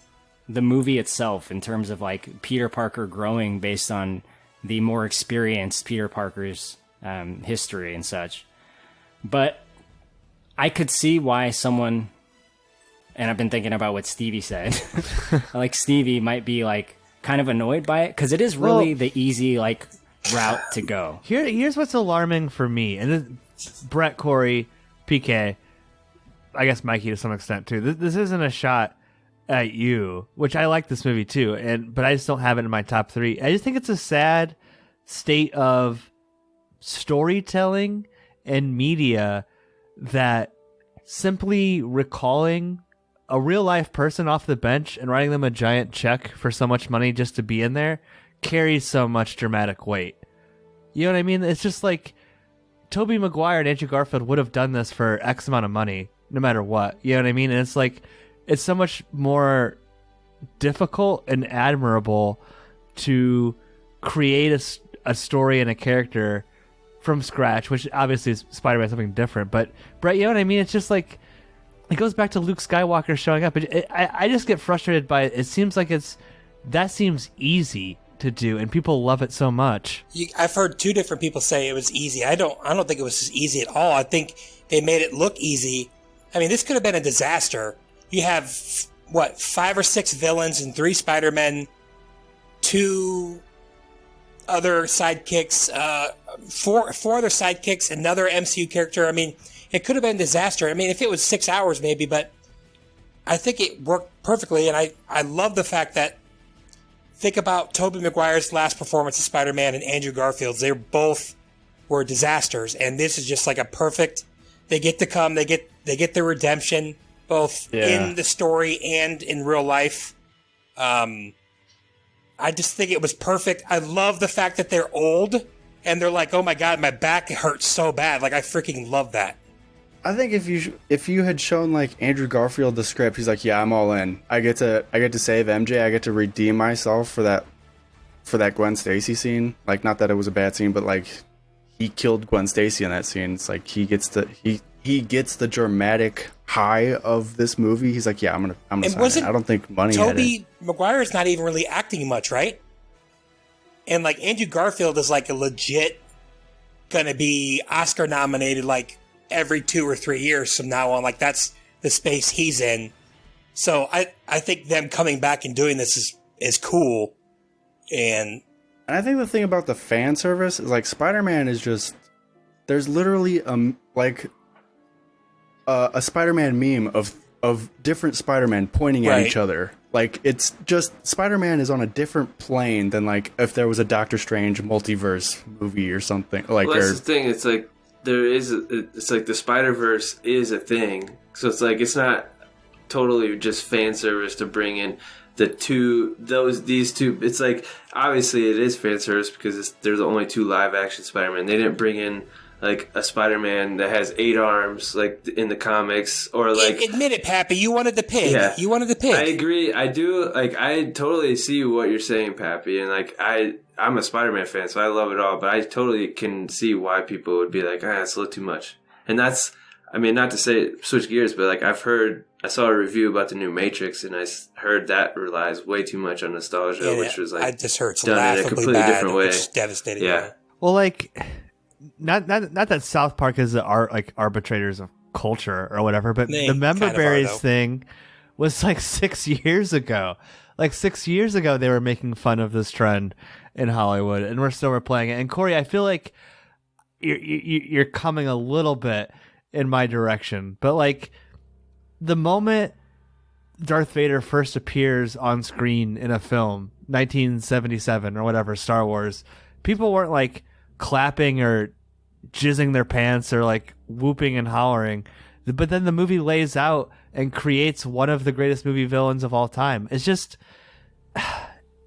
movie itself in terms of like Peter Parker growing based on the more experienced Peter Parker's history and such. But I could see why someone, and I've been thinking about what Stevie said, like Stevie might be like kind of annoyed by it because it is really the easy like route to go. Here's what's alarming for me, and Brett, Korey, PK, I guess Mikey to some extent too. This isn't a shot at you, which I like this movie too, but I just don't have it in my top 3. I just think it's a sad state of storytelling and media that simply recalling a real life person off the bench and writing them a giant check for so much money just to be in there carries so much dramatic weight. You know what I mean? It's just like Tobey Maguire and Andrew Garfield would have done this for X amount of money, no matter what. You know what I mean? And it's like, it's so much more difficult and admirable to create a story and a character from scratch, which obviously is Spider-Man something different. But Brett, you know what I mean? It's just like, it goes back to Luke Skywalker showing up. I just get frustrated by it. It seems like that seems easy to do, and people love it so much. I've heard 2 different people say it was easy. I don't think it was easy at all. I think they made it look easy. I mean, this could have been a disaster. You have, 5 or 6 villains and 3 Spider-Men, 2 other sidekicks, 4 other sidekicks, another MCU character. I mean, it could have been a disaster. I mean, if it was 6 hours maybe, but I think it worked perfectly. And I love the fact that, think about Tobey Maguire's last performance of Spider-Man and Andrew Garfield's. They both were disasters. And this is just like a perfect, they get to come, they get their redemption, both in the story and in real life. I just think it was perfect. I love the fact that they're old and they're like, oh my God, my back hurts so bad. Like, I freaking love that. I think if you had shown like Andrew Garfield the script, he's like, yeah, I'm all in. I get to save MJ. I get to redeem myself for that Gwen Stacy scene. Like, not that it was a bad scene, but like, he killed Gwen Stacy in that scene. It's like he gets the dramatic high of this movie. He's like, yeah, I'm gonna sign it. I don't think money had it. Tobey Maguire is not even really acting much, right? And like, Andrew Garfield is like a legit gonna be Oscar nominated like every 2 or 3 years from now on. Like, that's the space he's in. So I think them coming back and doing this is cool. And I think the thing about the fan service is like, Spider-Man is just, there's literally a Spider-Man meme of different Spider-Man pointing at each other. Like, it's just, Spider-Man is on a different plane than like if there was a Doctor Strange multiverse movie or something. Like, well, that's the thing. It's like, it's like the Spider-Verse is a thing. So it's like, it's not totally just fan service to bring in these two. It's like, obviously it is fan service because they're the only 2 live action Spider-Man. They didn't bring in like a Spider-Man that has 8 arms like in the comics, or like, admit it, Pappy, you wanted the pig. Yeah, you wanted the pig. I agree. I do. Like, I totally see what you're saying, Pappy, and like, I'm a Spider-Man fan, so I love it all, but I totally can see why people would be like, it's a little too much. And that's, I mean, not to say switch gears, but like, I saw a review about the new Matrix, and I heard that relies way too much on nostalgia, which was like, I just heard it's done in a completely different way. Which is devastating. Yeah. Well, like, not that South Park is arbitrators of culture or whatever, but the Member Berries thing was like 6 years ago. Like 6 years ago, they were making fun of this trend in Hollywood, and we're still replaying it. And Korey, I feel like you're coming a little bit in my direction, but like, the moment Darth Vader first appears on screen in a film, 1977 or whatever, Star Wars, people weren't like clapping or jizzing their pants or like whooping and hollering. But then the movie lays out and creates one of the greatest movie villains of all time. It's just,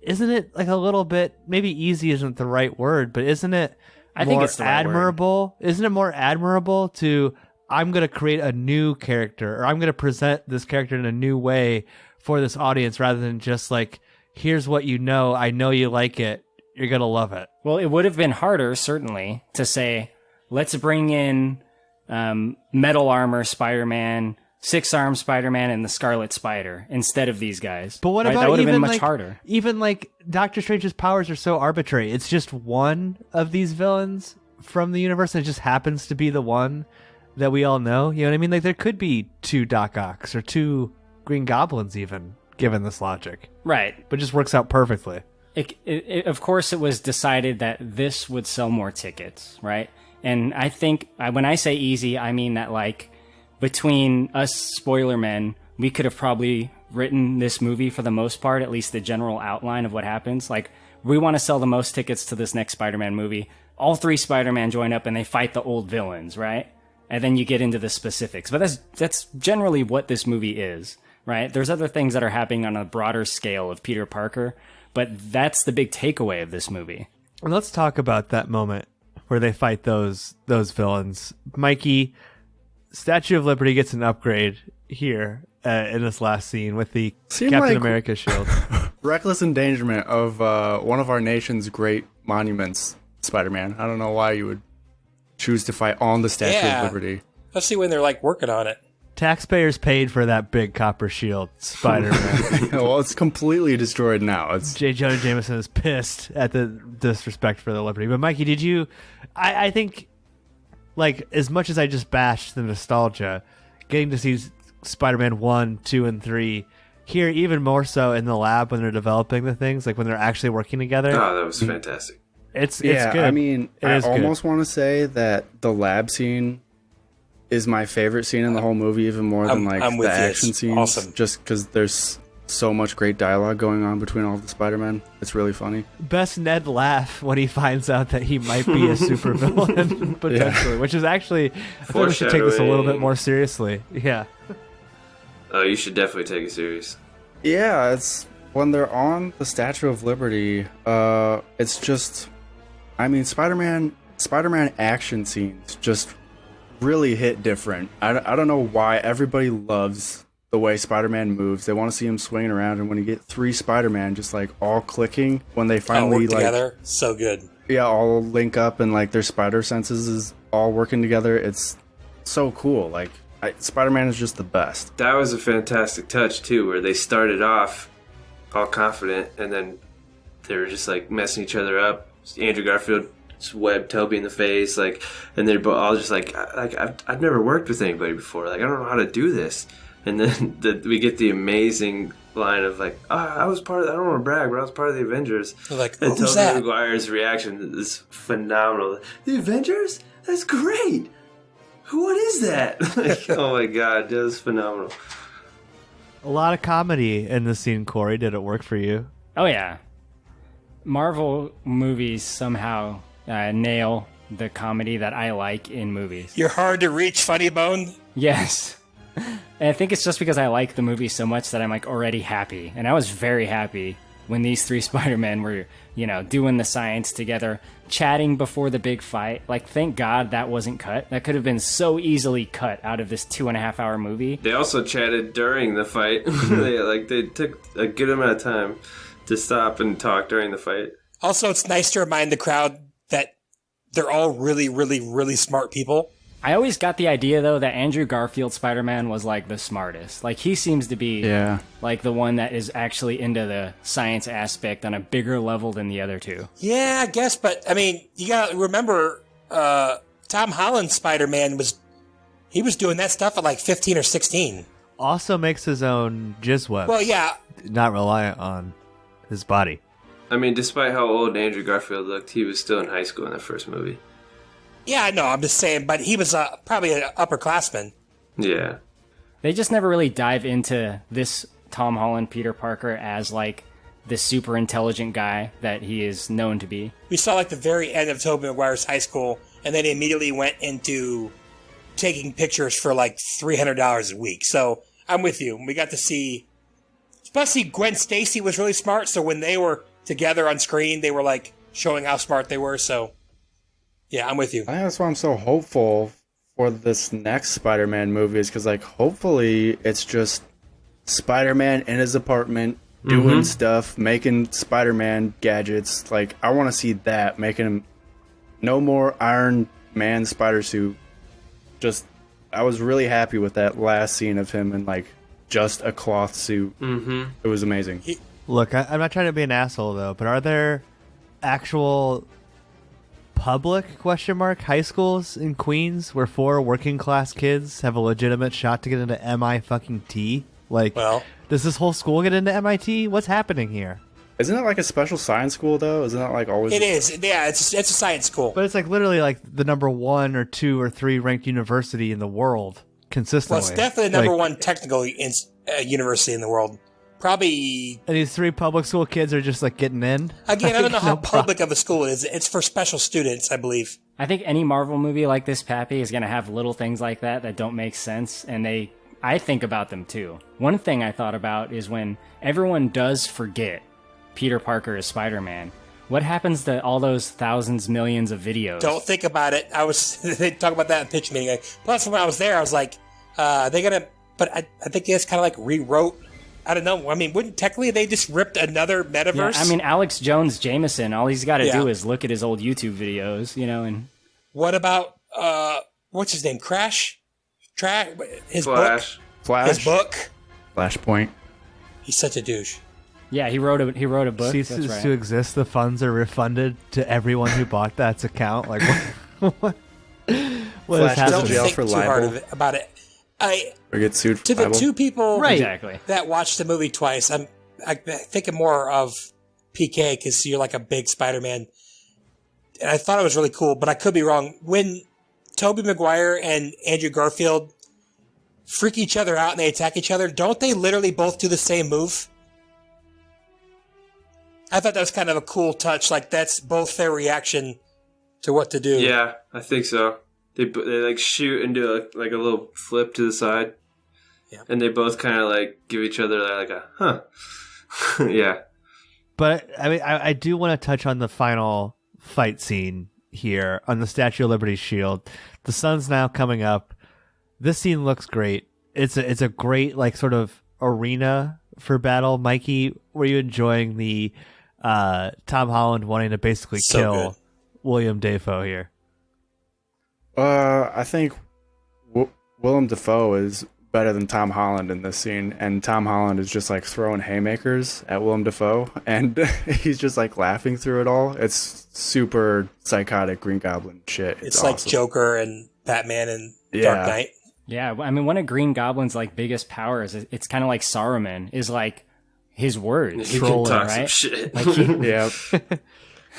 isn't it like a little bit, maybe easy isn't the right word, but isn't it more admirable? Isn't it more admirable to, I'm going to create a new character, or I'm going to present this character in a new way for this audience, rather than just like, here's what you know, I know you like it, you're going to love it. Well, it would have been harder, certainly, to say, let's bring in Metal Armor Spider-Man, 6-Arm Spider-Man, and the Scarlet Spider instead of these guys. But what about that would have even been much like, harder. Even like Doctor Strange's powers are so arbitrary. It's just one of these villains from the universe, and it just happens to be the one that we all know. You know what I mean? Like, there could be 2 Doc Ocks or 2 Green Goblins even, given this logic. Right. But it just works out perfectly. Of course, it was decided that this would sell more tickets, right? And I think when I say easy, I mean that like between us spoiler men, we could have probably written this movie for the most part, at least the general outline of what happens. Like, we want to sell the most tickets to this next Spider-Man movie. All 3 Spider-Man join up and they fight the old villains, right? And then you get into the specifics. But that's generally what this movie is, right? There's other things that are happening on a broader scale of Peter Parker, but that's the big takeaway of this movie. And let's talk about that moment where they fight those villains. Mikey, Statue of Liberty gets an upgrade here in this last scene with the Captain America shield. Reckless endangerment of one of our nation's great monuments, Spider-Man. I don't know why you would choose to fight on the Statue of Liberty. Especially when they're like working on it. Taxpayers paid for that big copper shield, Spider-Man. Well, it's completely destroyed now. J. Jonah Jameson is pissed at the disrespect for the Liberty. But Mikey, did you... I think, like, as much as I just bashed the nostalgia, getting to see Spider-Man 1, 2, and 3 here, even more so in the lab when they're developing the things, like when they're actually working together. Oh, that was fantastic. It's good. I mean, I almost good. want to say that the lab scene is my favorite scene in the whole movie, even more than the action scenes. Awesome. Just because there's so much great dialogue going on between all the Spider-Men. It's really funny. Best Ned laugh when he finds out that he might be a supervillain, potentially, which is actually, I think we should take this a little bit more seriously. Yeah. Oh, you should definitely take it serious. Yeah, it's when they're on the Statue of Liberty, it's just, I mean, Spider-Man action scenes just really hit different. I don't know why everybody loves the way Spider-Man moves. They want to see him swinging around, and when you get 3 Spider-Man just like all clicking when they finally work together, so good. Yeah, all link up and like their spider senses is all working together. It's so cool. Like Spider-Man is just the best. That was a fantastic touch too, where they started off all confident and then they were just like messing each other up. Andrew Garfield webbed Toby in the face, like, and they're all just like I've never worked with anybody before. Like, I don't know how to do this. And then we get the amazing line of like, I was part of. I don't want to brag, but I was part of the Avengers. Like, and who's Tobey that? Maguire's reaction is phenomenal. The Avengers? That's great. What is that? Like, oh my god, that was phenomenal. A lot of comedy in the scene, Korey. Did it work for you? Oh, yeah. Marvel movies somehow nail the comedy that I like in movies. You're hard to reach, Funny Bone. Yes. And I think it's just because I like the movie so much that I'm like already happy. And I was very happy when these 3 Spider-Men were, doing the science together, chatting before the big fight. Like, thank God that wasn't cut. That could have been so easily cut out of this 2.5-hour movie. They also chatted during the fight. They took a good amount of time to stop and talk during the fight. Also, it's nice to remind the crowd that they're all really, really, really smart people. I always got the idea, though, that Andrew Garfield Spider-Man was, like, the smartest. Like, he seems to be, like, the one that is actually into the science aspect on a bigger level than the other 2. Yeah, I guess, but, I mean, you gotta remember, Tom Holland's Spider-Man was doing that stuff at, like, 15 or 16. Also makes his own jizz web. Well, yeah. Not reliant on his body. I mean, despite how old Andrew Garfield looked, he was still in high school in that first movie. Yeah, I know, I'm just saying, but he was probably an upperclassman. Yeah. They just never really dive into this Tom Holland Peter Parker as, like, this super intelligent guy that he is known to be. We saw, like, the very end of Tobey Maguire's high school, and then he immediately went into taking pictures for, like, $300 a week. So, I'm with you. We got to see, especially Gwen Stacy was really smart, so when they were together on screen, they were, like, showing how smart they were, so... Yeah, I'm with you. I think that's why I'm so hopeful for this next Spider-Man movie, is because, like, hopefully it's just Spider-Man in his apartment doing stuff, making Spider-Man gadgets. Like, I want to see that, making him no more Iron Man spider suit. Just, I was really happy with that last scene of him in, like, just a cloth suit. It was amazing. Look, I'm not trying to be an asshole, though, but are there actual... public high schools in Queens where 4 working class kids have a legitimate shot to get into MIT? Like, well, does this whole school get into MIT? What's happening here? Isn't it like a special science school though? Isn't that like always? It is. Yeah, it's a science school. But it's like literally like the number 1 or 2 or 3 ranked university in the world consistently. Well, it's definitely the number one technical university in the world. Probably. And these 3 public school kids are just like getting in. Again, I don't know how public of a school it is. It's for special students, I believe. I think any Marvel movie like this, Pappy, is going to have little things like that don't make sense, and I think about them too. One thing I thought about is when everyone does forget Peter Parker is Spider-Man, what happens to all those thousands, millions of videos? Don't think about it. They talk about that in pitch meeting. Plus, when I was there, I was like, they're going to, but I think they just kind of like rewrote. I don't know. I mean, wouldn't technically they just ripped another metaverse? Yeah, I mean, Alex Jones Jameson, all he's got to do is look at his old YouTube videos, and... What about, what's his name? Crash? His Flash. book? Flash. His book? Flashpoint. He's such a douche. Yeah, he wrote a book. Ceases That's right. to exist. The funds are refunded to everyone who bought that account. Like, what is Flash happening? Don't jail think for too hard libel. about it. Or get sued for To the libel. 2 people Exactly. that watched the movie twice, I'm thinking more of PK because you're like a big Spider-Man. And I thought it was really cool, but I could be wrong. When Tobey Maguire and Andrew Garfield freak each other out and they attack each other, don't they literally both do the same move? I thought that was kind of a cool touch. Like, that's both their reaction to what to do. Yeah, I think so. They like shoot and do like a little flip to the side. Yeah. And they both kind of like give each other like a, huh. Yeah. But I mean, I do want to touch on the final fight scene here on the Statue of Liberty's shield. The sun's now coming up. This scene looks great. It's a great like sort of arena for battle. Mikey, were you enjoying the Tom Holland wanting to basically So kill good. William Dafoe here? I think Willem Dafoe is better than Tom Holland in this scene, and Tom Holland is just like throwing haymakers at Willem Dafoe, and he's just like laughing through it all. It's super psychotic Green Goblin shit. It's like awesome. Joker and Batman and Yeah. Dark Knight. Yeah, I mean, one of Green Goblin's like biggest powers, it's kind of like Saruman, is like his words. You can Trolling, talk some right? shit. Like Yeah,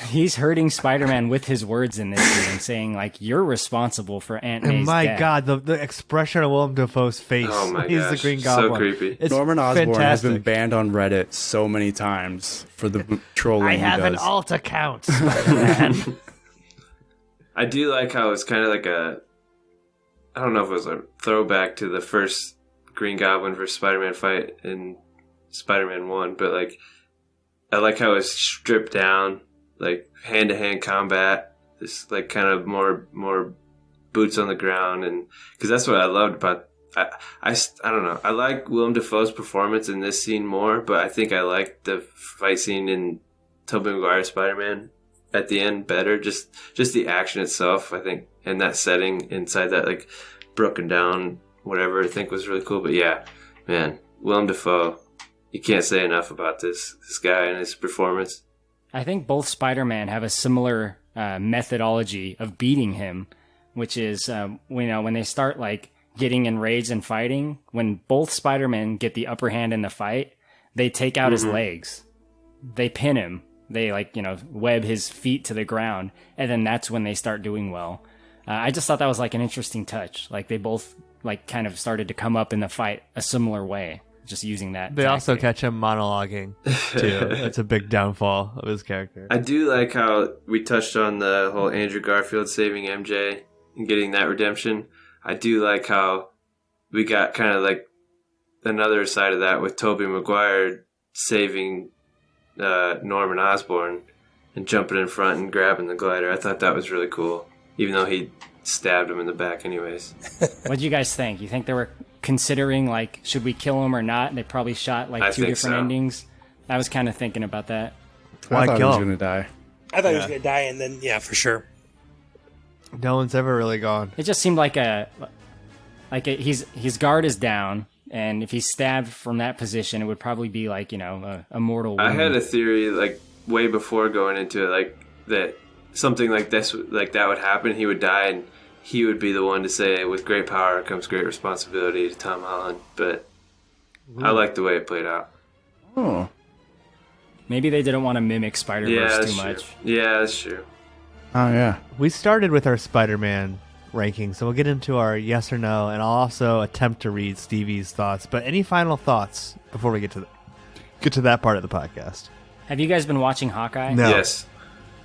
he's hurting Spider-Man with his words in this scene, saying like, "You're responsible for Aunt May's And my death." God, the expression of Willem Dafoe's face. Oh my He's gosh, the Green so Goblin. creepy. It's Norman Osborn has fantastic. been banned on Reddit so many times for the trolling I he have an does. alt account, Spider-Man. I do like how it's kind of like I don't know if it was a throwback to the first Green Goblin versus Spider-Man fight in Spider-Man 1, but like, I like how it's stripped down, like hand-to-hand combat, this like kind of more boots on the ground, and because that's what I loved about. I don't know. I like Willem Dafoe's performance in this scene more, but I think I like the fight scene in Tobey Maguire's Spider-Man at the end better. Just the action itself, I think, and that setting inside that like broken down whatever, I think was really cool. But yeah, man, Willem Dafoe, you can't say enough about this guy and his performance. I think both Spider-Man have a similar methodology of beating him, which is when they start like getting enraged and fighting. When both Spider-Men get the upper hand in the fight, they take out his legs, they pin him, they web his feet to the ground, and then that's when they start doing well. I just thought that was like an interesting touch. Like they both like kind of started to come up in the fight a similar way, just using that. They also tactic. catch him monologuing too. That's a big downfall of his character. I do like how we touched on the whole Andrew Garfield saving MJ and getting that redemption. I do like how we got kind of like another side of that with Tobey Maguire saving Norman Osborn and jumping in front and grabbing the glider. I thought that was really cool, even though he stabbed him in the back anyways. What do you guys think? You think they were considering like, should we kill him or not? They probably shot like I two think different so. endings. I was kind of thinking about that. Why I thought he kill was him? going to die. I thought he was going to die, and then, yeah, for sure. No one's ever really gone. It just seemed like his guard is down, and if he's stabbed from that position, it would probably be like a mortal wound. I had a theory like way before going into it, like that something like this, like that would happen. He would die, and he would be the one to say, "With great power comes great responsibility" to Tom Holland. But I like the way it played out. Oh. Maybe they didn't want to mimic Spider-Verse that's too true. much. Yeah, that's true. Oh yeah. We started with our Spider-Man ranking, so we'll get into our yes or no, and I'll also attempt to read Stevie's thoughts. But any final thoughts before we get to that part of the podcast? Have you guys been watching Hawkeye? No. Yes.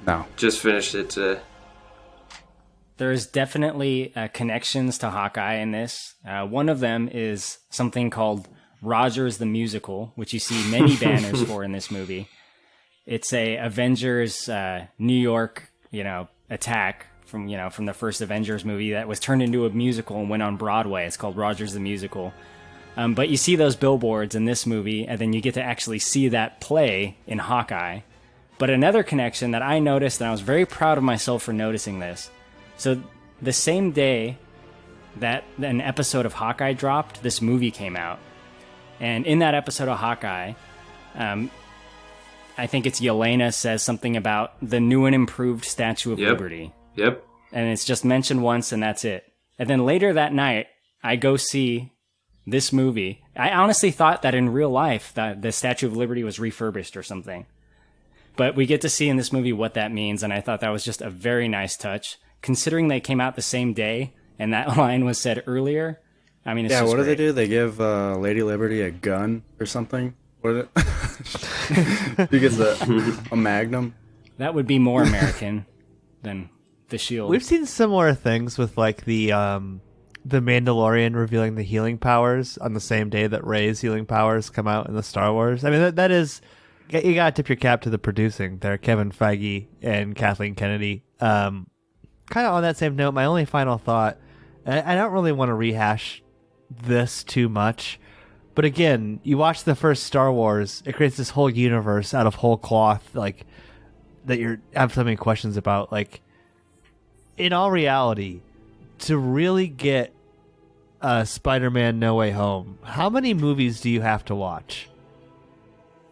No. Just finished it today. There's definitely connections to Hawkeye in this. One of them is something called Rogers the Musical, which you see many banners for in this movie. It's a Avengers New York, attack from the first Avengers movie that was turned into a musical and went on Broadway. It's called Rogers the Musical. But you see those billboards in this movie, and then you get to actually see that play in Hawkeye. But another connection that I noticed, and I was very proud of myself for noticing this. So the same day that an episode of Hawkeye dropped, this movie came out. And in that episode of Hawkeye, I think it's Yelena says something about the new and improved Statue of Liberty. Yep. And it's just mentioned once, and that's it. And then later that night, I go see this movie. I honestly thought that in real life, that the Statue of Liberty was refurbished or something. But we get to see in this movie what that means, and I thought that was just a very nice touch. Considering they came out the same day, and that line was said earlier, I mean, it's just what do great. they do? They give Lady Liberty a gun or something? What is it? She gets a Magnum. That would be more American than the Shield. We've seen similar things with like the Mandalorian revealing the healing powers on the same day that Rey's healing powers come out in the Star Wars. I mean, that is, you gotta tip your cap to the producing there, Kevin Feige and Kathleen Kennedy. Kind of on that same note, my only final thought, and I don't really want to rehash this too much, but again, you watch the first Star Wars, it creates this whole universe out of whole cloth, like, that you have so many questions about. Like, in all reality, to really get Spider-Man No Way Home, how many movies do you have to watch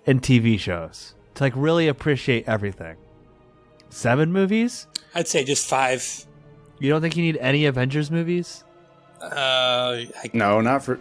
and TV shows to like really appreciate everything? 7 movies? I'd say just 5. You don't think you need any Avengers movies? No, not for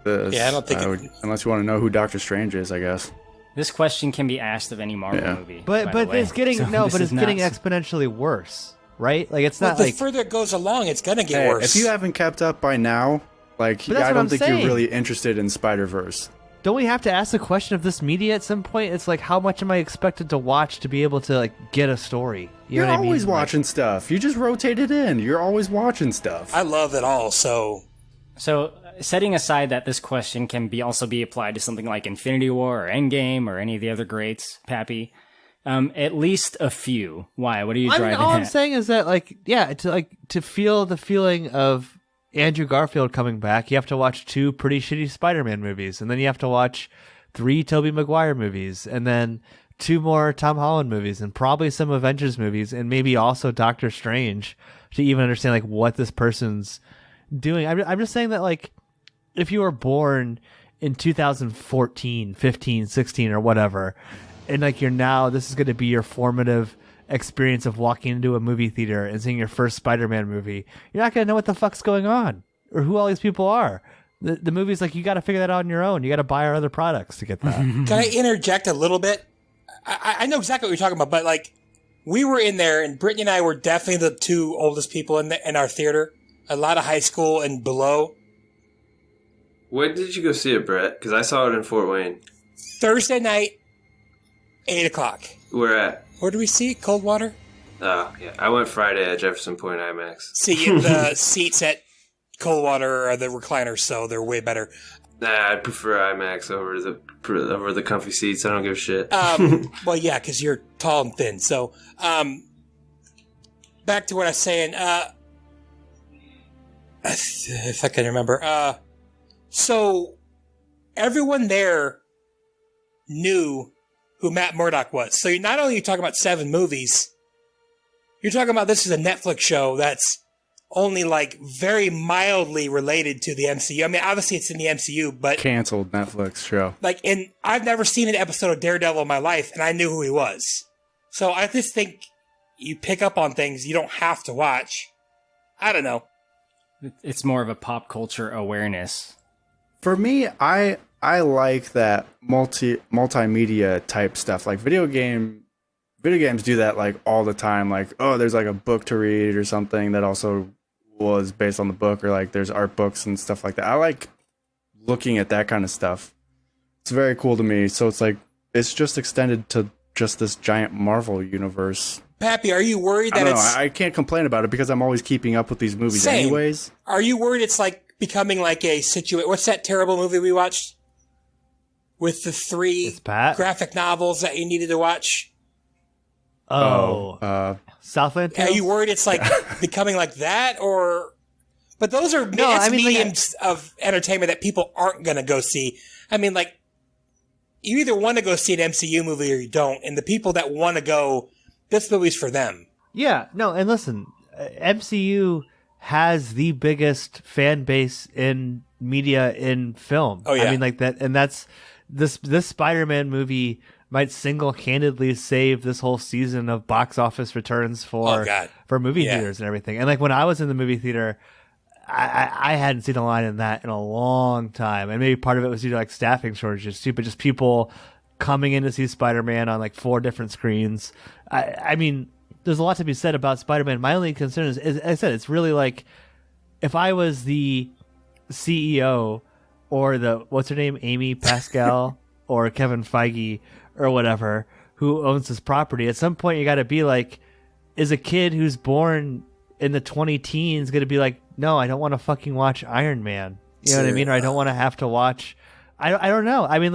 this. Yeah, I don't think unless you want to know who Doctor Strange is, I guess. This question can be asked of any Marvel movie. But it's getting getting exponentially worse, right? Like it's not the like further it goes along, it's gonna get worse. If you haven't kept up by now, like But that's I what don't I'm think saying. you're really interested in Spider-Verse. don't we have to ask the question of this media at some point? It's like, how much am I expected to watch to be able to like get a story? You You're know what I mean? always Like, watching stuff. You just rotate it in. You're always watching stuff. I love it all, so setting aside that this question can also be applied to something like Infinity War or Endgame or any of the other greats, Pappy, at least a few. Why? What are you driving all at? I'm saying is that to feel the feeling of Andrew Garfield coming back, you have to watch 2 pretty shitty Spider-Man movies, and then you have to watch 3 Tobey Maguire movies, and then 2 more Tom Holland movies, and probably some Avengers movies, and maybe also Doctor Strange to even understand like what this person's doing. I'm just saying that like if you were born in 2014, 15, 16 or whatever, and like this is going to be your formative experience of walking into a movie theater and seeing your first Spider-Man movie, you're not going to know what the fuck's going on or who all these people are. The movie's like, you got to figure that out on your own. You got to buy our other products to get that. Can I interject a little bit? I know exactly what you're talking about, but like we were in there, and Brittany and I were definitely the 2 oldest people in our theater. A lot of high school and below. When did you go see it, Brett? Because I saw it in Fort Wayne. Thursday night, 8 o'clock. Where at? Where do we see it? Coldwater? Oh, yeah. I went Friday at Jefferson Point IMAX. See, the seats at Coldwater are the recliners, so they're way better. Nah, I prefer IMAX over the comfy seats. I don't give a shit. Well, yeah, because you're tall and thin. So, back to what I was saying. If I can remember. So, everyone there knew who Matt Murdock was. So, you're not only talking about 7 movies, you're talking about this is a Netflix show that's only like very mildly related to the MCU. I mean, obviously it's in the MCU, but Canceled Netflix show. like I've never seen an episode of Daredevil in my life, and I knew who he was. So I just think you pick up on things you don't have to watch. I don't know. It's more of a pop culture awareness. For me, I I like that multimedia type stuff. Like video games do that like all the time. Like, oh, there's like a book to read or something that also was based on the book, or like there's art books and stuff like that. I like looking at that kind of stuff. It's very cool to me. So it's like it's just extended to just this giant Marvel universe. Pappy, are you worried that I can't complain about it because I'm always keeping up with these movies Same. anyways. Are you worried it's like becoming like a situation? What's that terrible movie we watched with the 3 graphic novels that you needed to watch? Southland Tales? Are you worried it's like becoming like that, or? But those are mediums of entertainment that people aren't going to go see. I mean, like, you either want to go see an MCU movie or you don't, and the people that want to go, this movie's for them. Yeah, no, and listen, MCU has the biggest fan base in media in film. Oh, yeah. I mean, like that, and that's this Spider-Man movie might single-handedly save this whole season of box office returns for movie theaters and everything. And like when I was in the movie theater, I hadn't seen a line in that in a long time, and maybe part of it was due to like staffing shortages too, but just people coming in to see Spider-Man on like 4 different screens. I mean, there's a lot to be said about Spider-Man. My only concern is, as I said, it's really like if I was the CEO or the what's her name, Amy Pascal or Kevin Feige or whatever, who owns this property. At some point, you got to be like, is a kid who's born in the 20-teens going to be like, no, I don't want to fucking watch Iron Man. You know what I mean? Or I don't want to have to watch. I don't know. I mean,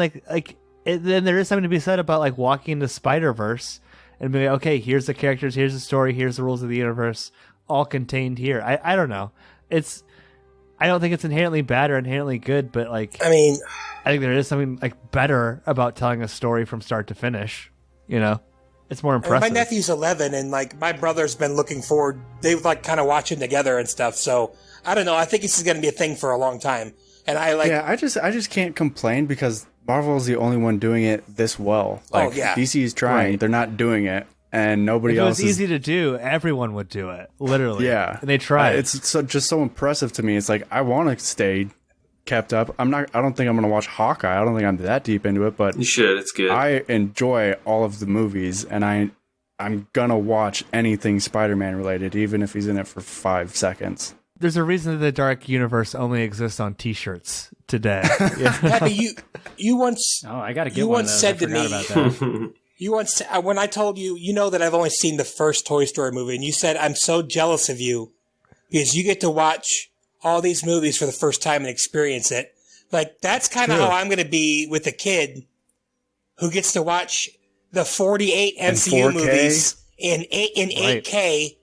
then there is something to be said about like walking into Spider-Verse and be like, okay, here's the characters, here's the story, here's the rules of the universe, all contained here. I don't know. I don't think it's inherently bad or inherently good, but like, I mean, I think there is something like better about telling a story from start to finish. You know, it's more impressive. My nephew's 11, and like my brother's been looking forward. They like kind of watching together and stuff. So I don't know. I think this is going to be a thing for a long time. And I just can't complain because Marvel is the only one doing it this well. Like, DC is trying, Right. they're not doing it, and nobody If it else. was easy to do, everyone would do it. Literally, Yeah, and they tried. It's just so impressive to me. It's like I want to stay kept up. I don't think I'm going to watch Hawkeye. I don't think I'm that deep into it, but You should. It's good. I enjoy all of the movies, and I'm gonna watch anything Spider-Man related, even if he's in it for 5 seconds. There's a reason that the Dark Universe only exists on T-shirts today. Pappy, you once. Oh, I got to get You one. once of those. said to I me. forgot about that. You once, when I told you, you know that I've only seen the first Toy Story movie, and you said, I'm so jealous of you because you get to watch all these movies for the first time and experience it. Like, that's kind of how I'm going to be with a kid who gets to watch the 48 MCU 4K? movies in 8K.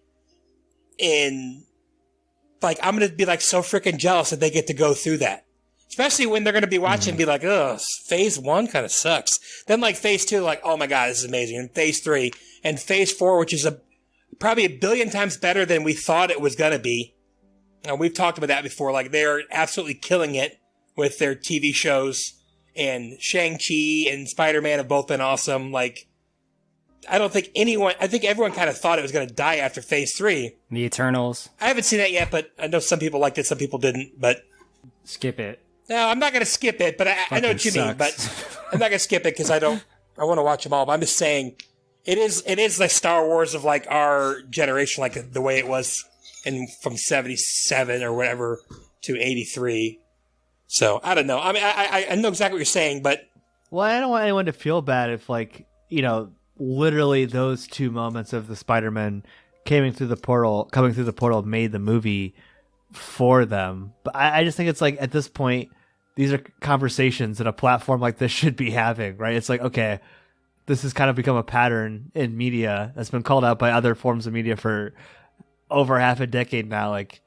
Like, I'm going to be like so freaking jealous that they get to go through that. Especially when they're going to be watching and be like, ugh, phase 1 kind of sucks. Then like phase 2, like, oh my God, this is amazing. And phase 3 and phase 4, which is probably 1 billion times better than we thought it was going to be. And we've talked about that before. Like, they're absolutely killing it with their TV shows, and Shang-Chi and Spider-Man have both been awesome. Like, I think everyone kind of thought it was going to die after phase 3. The Eternals. I haven't seen that yet, but I know some people liked it, some people didn't, but Skip it. no, I'm not going to skip it, but I know what you mean, sucks. but I'm not going to skip it because I want to watch them all, but I'm just saying it is like Star Wars of like our generation, like the way it was from 77 or whatever to 83. So I don't know. I mean, I know exactly what you're saying, but Well, I don't want anyone to feel bad if, like, you know, literally those 2 moments of the Spider-Man coming through the portal made the movie for them. But I just think it's like, at this point, these are conversations that a platform like this should be having, right? It's like, okay, this has kind of become a pattern in media that's been called out by other forms of media for over half a decade now. Like,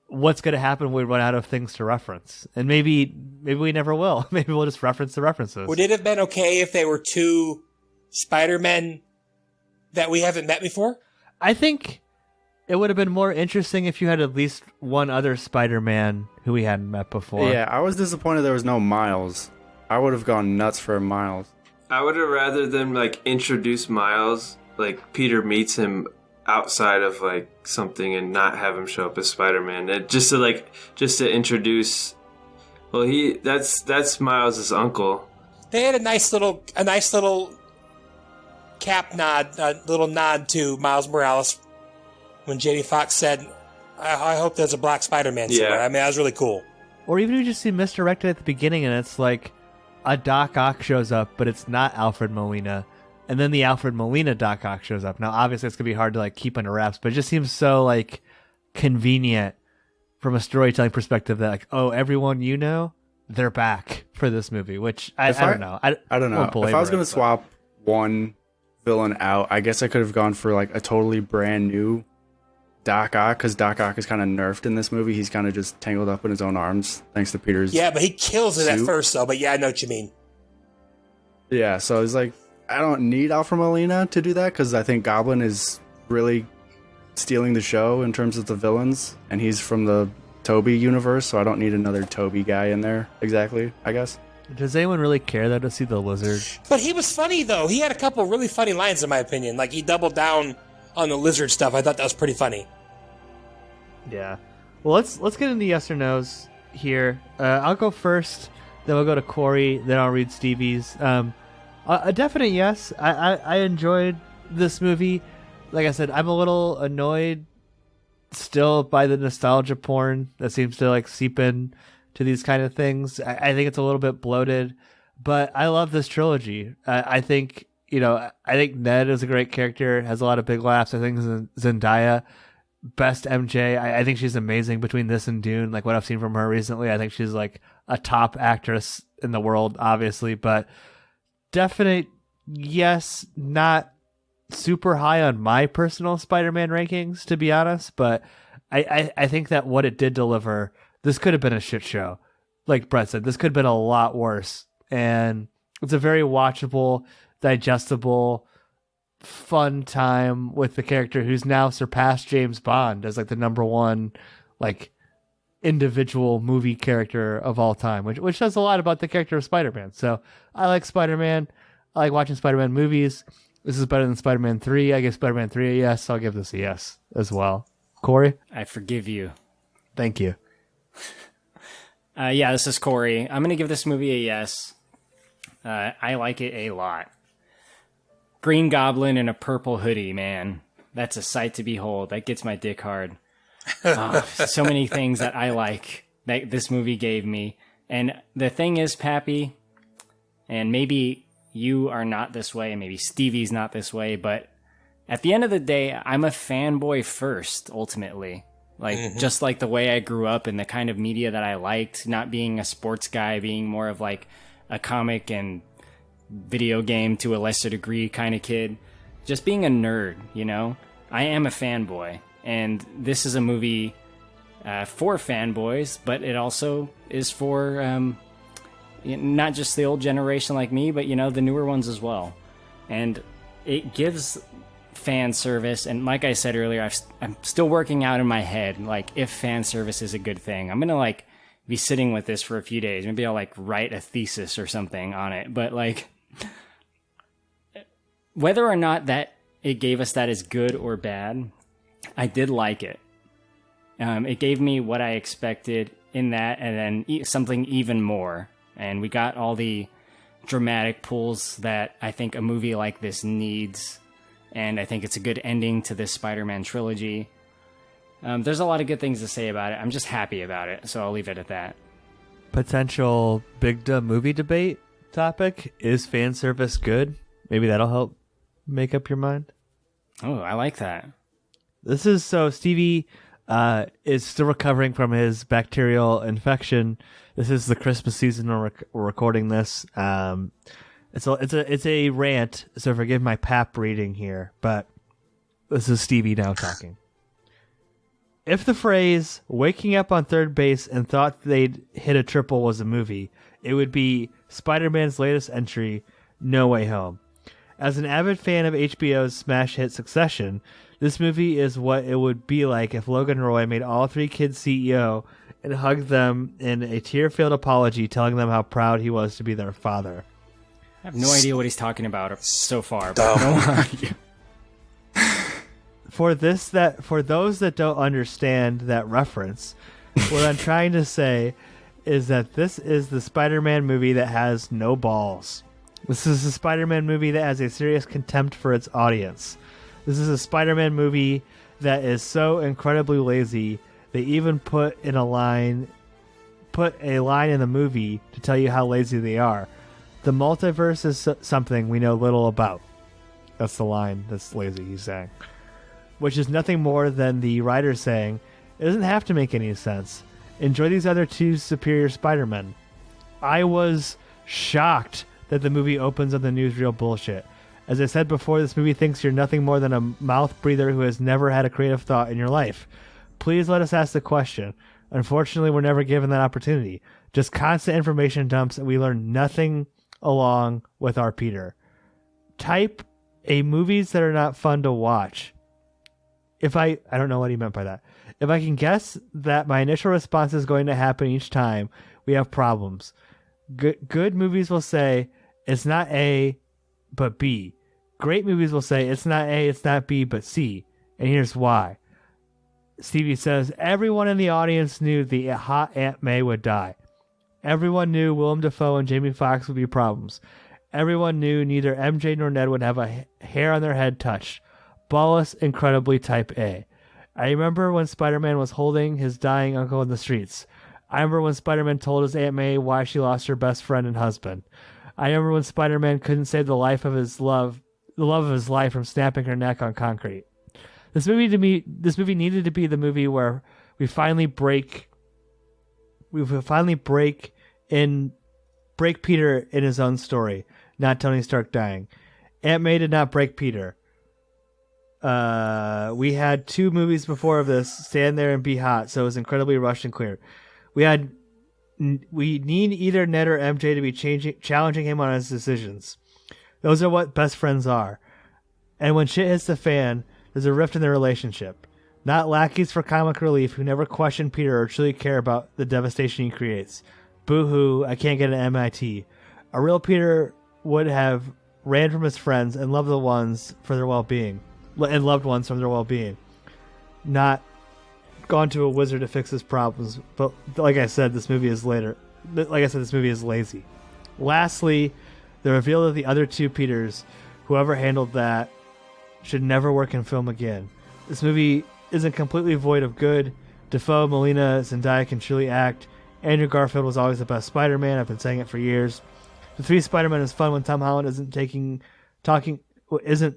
what's going to happen when we run out of things to reference? And maybe we never will. Maybe we'll just reference the references. would it have been okay if they were 2 Spider-Men that we haven't met before? I think it would have been more interesting if you had at least one other Spider-Man who we hadn't met before. Yeah, I was disappointed there was no Miles. I would have gone nuts for Miles. I would have rather them like introduce Miles, like Peter meets him outside of like something and not have him show up as Spider-Man. Just to introduce Well, that's Miles' uncle. They had a nice little cap nod, a little nod to Miles Morales when Jamie Foxx said, I hope there's a black Spider-Man somewhere. Yeah. I mean, that was really cool. Or even you just see misdirected at the beginning and it's like a Doc Ock shows up, but it's not Alfred Molina. And then the Alfred Molina Doc Ock shows up. Now, obviously, it's going to be hard to like keep under wraps, but it just seems so like convenient from a storytelling perspective that like, oh, everyone you know, they're back for this movie, which I don't know. I don't know. If I was going to swap one villain out, I guess I could have gone for like a totally brand new Doc Ock, because Doc Ock is kind of nerfed in this movie. He's kind of just tangled up in his own arms thanks to Peter's but he kills it suit. at first, though. But yeah, I know what you mean. Yeah, so it's like, I don't need Alfred Molina to do that, because I think Goblin is really stealing the show in terms of the villains, and he's from the Toby universe, so I don't need another Toby guy in there, exactly, I guess. Does anyone really care though to see the lizard? But he was funny, though. He had a couple really funny lines, in my opinion. Like, he doubled down on the lizard stuff. I thought that was pretty funny. Yeah. Well, let's get into yes or no's here. I'll go first, then we'll go to Korey, then I'll read Stevie's. A definite yes. I enjoyed this movie. Like I said, I'm a little annoyed still by the nostalgia porn that seems to like seep in to these kind of things. I think it's a little bit bloated, but I love this trilogy. I think Ned is a great character, has a lot of big laughs. I think Zendaya, best MJ. I think she's amazing between this and Dune. Like what I've seen from her recently, I think she's like a top actress in the world, obviously, but definite yes, not super high on my personal Spider-Man rankings, to be honest, but I think that what it did deliver, this could have been a shit show. Like Brett said, this could have been a lot worse. And it's a very watchable, digestible, fun time with the character who's now surpassed James Bond as like the number one like individual movie character of all time, which says a lot about the character of Spider-Man. So I like Spider-Man. I like watching Spider-Man movies. This is better than Spider-Man 3. I give Spider-Man 3 a yes. I'll give this a yes as well. Korey? I forgive you. Thank you. Yeah, this is Korey. I'm going to give this movie a yes. I like it a lot. Green Goblin in a purple hoodie, man. That's a sight to behold. That gets my dick hard. So many things that I like that this movie gave me. And the thing is, Pappy, and maybe you are not this way, and maybe Stevie's not this way, but at the end of the day, I'm a fanboy first, ultimately. Like, just like the way I grew up and the kind of media that I liked, not being a sports guy, being more of like a comic and video game to a lesser degree kind of kid. Just being a nerd, you know? I am a fanboy. And this is a movie for fanboys, but it also is for not just the old generation like me, but, the newer ones as well. And it gives fan service, and like I said earlier, I'm still working out in my head, like, if fan service is a good thing. I'm gonna, like, be sitting with this for a few days. Maybe I'll, like, write a thesis or something on it. But, like, whether or not that it gave us that is good or bad, I did like it. It gave me what I expected in that, and then something even more. And we got all the dramatic pulls that I think a movie like this needs. And I think it's a good ending to this Spider-Man trilogy. There's a lot of good things to say about it. I'm just happy about it, so I'll leave it at that. Potential big dumb movie debate topic. Is fan service good? Maybe that'll help make up your mind. Oh, I like that. This is so Stevie is still recovering from his bacterial infection. This is the Christmas season we're recording this. It's a rant, so forgive my pap reading here, but this is Stevie now talking. If the phrase "waking up on third base and thought they'd hit a triple" was a movie, it would be Spider-Man's latest entry, No Way Home. As an avid fan of HBO's smash hit Succession, this movie is what it would be like if Logan Roy made all three kids CEO and hugged them in a tear-filled apology telling them how proud he was to be their father. I have no idea what he's talking about so far. But For those that don't understand that reference, what I'm trying to say is that this is the Spider-Man movie that has no balls. This is a Spider-Man movie that has a serious contempt for its audience. This is a Spider-Man movie that is so incredibly lazy, they even put a line in the movie to tell you how lazy they are. The multiverse is something we know little about. That's the line that's lazy, he's saying. Which is nothing more than the writer saying, it doesn't have to make any sense. Enjoy these other two superior Spider-Men. I was shocked that the movie opens on the newsreel bullshit. As I said before, this movie thinks you're nothing more than a mouth breather who has never had a creative thought in your life. Please let us ask the question. Unfortunately, we're never given that opportunity. Just constant information dumps, and we learn nothing along with our Peter. Type a movies that are not fun to watch. I don't know what he meant by that. If I can guess that my initial response is going to happen each time, we have problems. Good movies will say, it's not A, but B. Great movies will say, it's not A, it's not B, but C. And here's why. Stevie says, everyone in the audience knew the hot Aunt May would die. Everyone knew Willem Dafoe and Jamie Foxx would be problems. Everyone knew neither MJ nor Ned would have a hair on their head touched. Ballless, incredibly type A. I remember when Spider-Man was holding his dying uncle in the streets. I remember when Spider-Man told his Aunt May why she lost her best friend and husband. I remember when Spider-Man couldn't save the love of his life from snapping her neck on concrete. This movie needed to be the movie where we finally break Peter in his own story, not Tony Stark dying. Aunt May did not break Peter. We had 2 movies before of this, Stand There and Be Hot, so it was incredibly rushed and clear. We need either Ned or MJ to be challenging him on his decisions. Those are what best friends are. And when shit hits the fan, there's a rift in their relationship. Not lackeys for comic relief who never question Peter or truly care about the devastation he creates. Boo-hoo, I can't get an MIT. A real Peter would have ran from his friends and loved ones from their well-being. Not gone to a wizard to fix his problems. But like I said, this movie is lazy. Lastly, the reveal of the other 2 Peters, whoever handled that, should never work in film again. This movie isn't completely void of good. Dafoe, Molina, Zendaya can truly act. Andrew Garfield was always the best Spider-Man. I've been saying it for years. The 3 Spider-Man is fun when Tom Holland isn't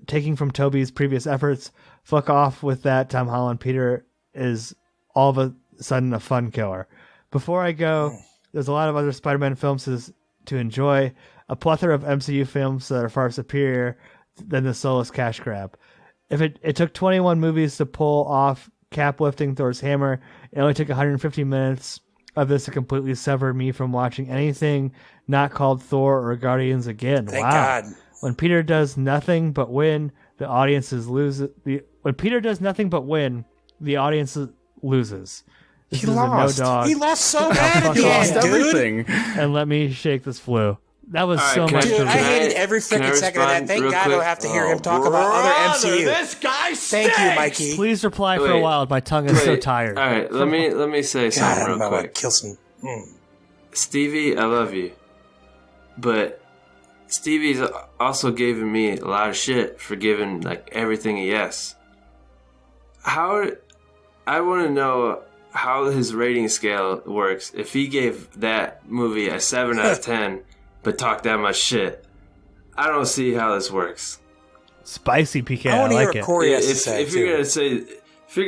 taking from Tobey's previous efforts. Fuck off with that. Tom Holland Peter is all of a sudden a fun killer. Before I go, there's a lot of other Spider-Man films to enjoy. A plethora of MCU films that are far superior than the soulless cash grab. If it took 21 movies to pull off Cap lifting Thor's hammer, it only took 150 minutes of this to completely sever me from watching anything not called Thor or Guardians again. Thank wow. God. When Peter does nothing but win, the audience loses. When Peter does nothing but win, the audience loses. He lost. No dog. He lost so bad at the end, dude. Everything. And let me shake this flu. That was so much. Dude, to I read. hated every freaking second of that. Thank God I don't have to hear him talk about other MCU. This guy Thank you, Mikey. Please reply for a while. My tongue is so tired. All right, let me say God, something I don't know real how to quick. kill some. Stevie, I love you, but Stevie's also giving me a lot of shit for giving like everything a yes. I want to know how his rating scale works. If he gave that movie a 7 out of 10, but talked that much shit, I don't see how this works. Spicy PK. I want to like hear it. what Korey has to say, If you're too.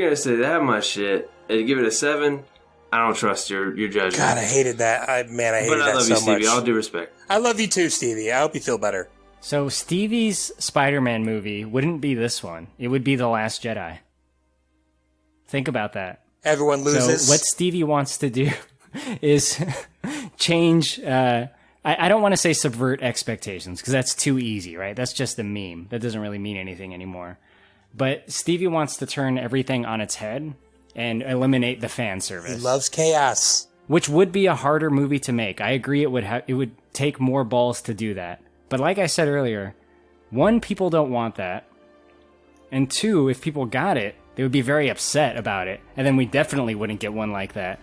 gonna say that much shit and give it a 7, I don't trust your judgment. God, I hated that. I hated But I that love so you, Stevie. much. All due respect. I love you too, Stevie. I hope you feel better. So Stevie's Spider-Man movie wouldn't be this one. It would be The Last Jedi. Think about that. Everyone loses. So what Stevie wants to do is change... I don't want to say subvert expectations, because that's too easy, right? That's just a meme. That doesn't really mean anything anymore. But Stevie wants to turn everything on its head and eliminate the fan service. He loves chaos. Which would be a harder movie to make. I agree it would take more balls to do that. But like I said earlier, 1, people don't want that. And 2, if people got it, they would be very upset about it. And then we definitely wouldn't get one like that.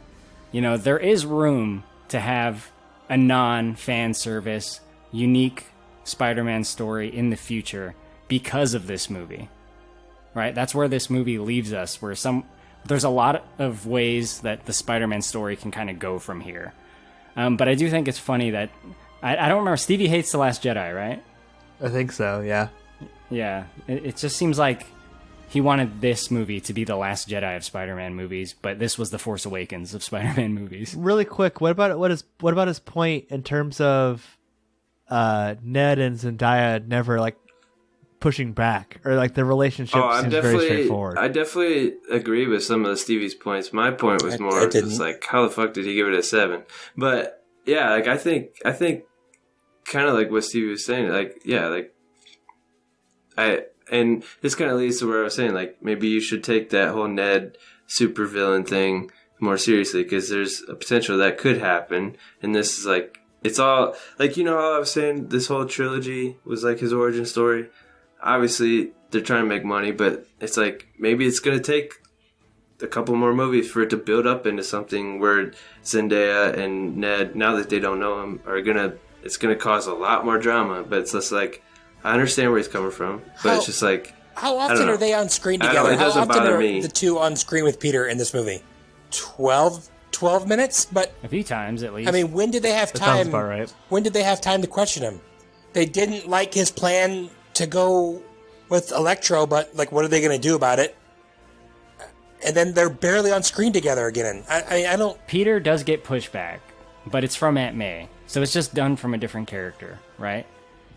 You know, there is room to have a non-fan service, unique Spider-Man story in the future because of this movie. Right? That's where this movie leaves us, where there's a lot of ways that the Spider-Man story can kind of go from here. But I do think it's funny that I don't remember. Stevie hates The Last Jedi, right? I think so, yeah. Yeah. It just seems like he wanted this movie to be the Last Jedi of Spider-Man movies, but this was the Force Awakens of Spider-Man movies. Really quick, what about his point in terms of Ned and Zendaya never like pushing back, or like the relationship seems very straightforward? I definitely agree with some of Stevie's points. My point was more just like, how the fuck did he give it a 7? But yeah, like I think kind of like what Stevie was saying, like, yeah, like and this kind of leads to where I was saying, like, maybe you should take that whole Ned supervillain thing more seriously, because there's a potential that could happen. And this is like, it's all like, you know how I was saying this whole trilogy was like his origin story. Obviously they're trying to make money, but it's like, maybe it's going to take a couple more movies for it to build up into something where Zendaya and Ned, now that they don't know him, it's gonna cause a lot more drama. But it's just like, I understand where he's coming from, but it's just like, how often are they on screen together? It doesn't how often bother are me. the two on screen with Peter in this movie? 12 minutes? But a few times at least. I mean, when did they have That time? sounds about right. When did they have time to question him? They didn't like his plan to go with Electro, but like, what are they going to do about it? And then they're barely on screen together again. I don't. Peter does get pushback, but it's from Aunt May, so it's just done from a different character, right?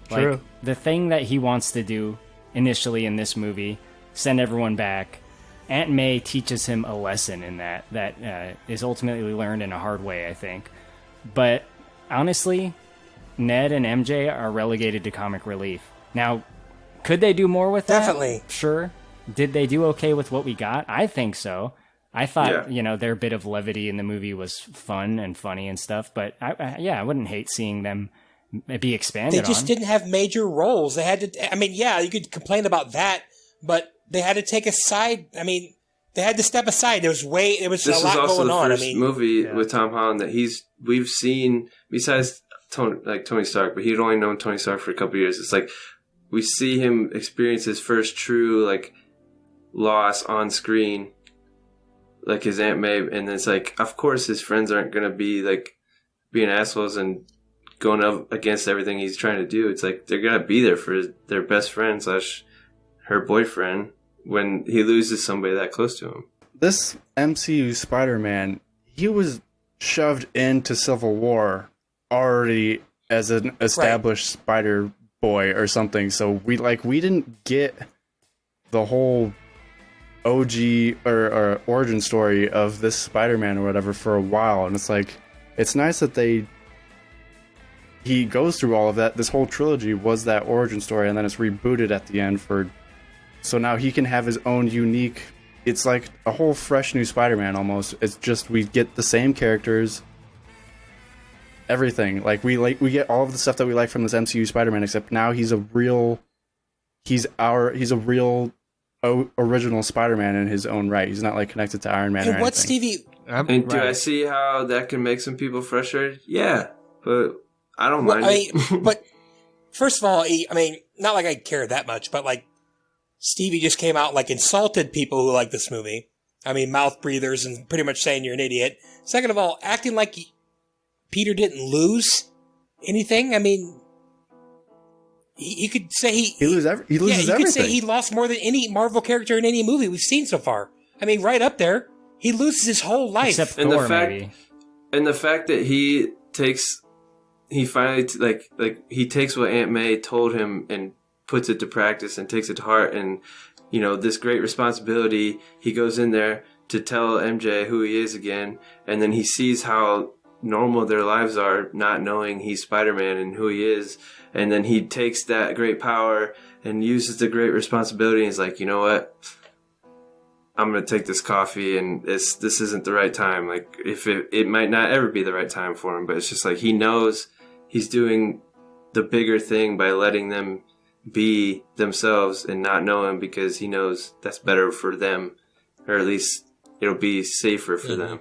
True. Like, the thing that he wants to do initially in this movie, send everyone back, Aunt May teaches him a lesson in that is ultimately learned in a hard way, I think. But honestly, Ned and MJ are relegated to comic relief. Now, could they do more with that? Definitely. Sure. Did they do okay with what we got? I think so. I thought, their bit of levity in the movie was fun and funny and stuff, but I wouldn't hate seeing them be expanded on. They just didn't have major roles. They had to, I mean, yeah, you could complain about that, but they had to take a side. I mean, they had to step aside. There was a lot going on. This is also the first movie with Tom Holland that we've seen, besides Tony Stark, but he'd only known Tony Stark for a couple years. It's like, we see him experience his first true, like, loss on screen, like his Aunt May, and it's like, of course his friends aren't going to be like being assholes and going up against everything he's trying to do. It's like, they're going to be there for their best friend / her boyfriend when he loses somebody that close to him. This MCU Spider-Man, he was shoved into Civil War already as an established Spider Boy or something, so we didn't get the whole OG or origin story of this Spider-Man or whatever for a while, and it's like, it's nice that he goes through all of that. This whole trilogy was that origin story, and then it's rebooted at the end so now he can have his own unique, it's like a whole fresh new Spider-Man almost. It's just, we get the same characters, everything. Like, we get all of the stuff that we like from this MCU Spider-Man, except now he's a real original Spider-Man in his own right. He's not like connected to Iron Man or anything. What, Stevie? Do I see how that can make some people frustrated? Yeah, but I don't mind. But first of all, I mean, not like I care that much, but like, Stevie just came out like insulted people who like this movie. I mean, mouth breathers and pretty much saying you're an idiot. Second of all, acting like Peter didn't lose anything. I mean, you could say he loses everything. You could say he lost more than any Marvel character in any movie we've seen so far. I mean, right up there. He loses his whole life. Except Thor, maybe. And the fact that he finally he takes what Aunt May told him and puts it to practice and takes it to heart, and this great responsibility. He goes in there to tell MJ who he is again, and then he sees how normal their lives are, not knowing he's Spider-Man and who he is, and then he takes that great power and uses the great responsibility, and he's like, you know what, I'm gonna take this coffee, and this isn't the right time. Like, if it might not ever be the right time for him, but it's just like, he knows he's doing the bigger thing by letting them be themselves and not know him, because he knows that's better for them, or at least it'll be safer for them.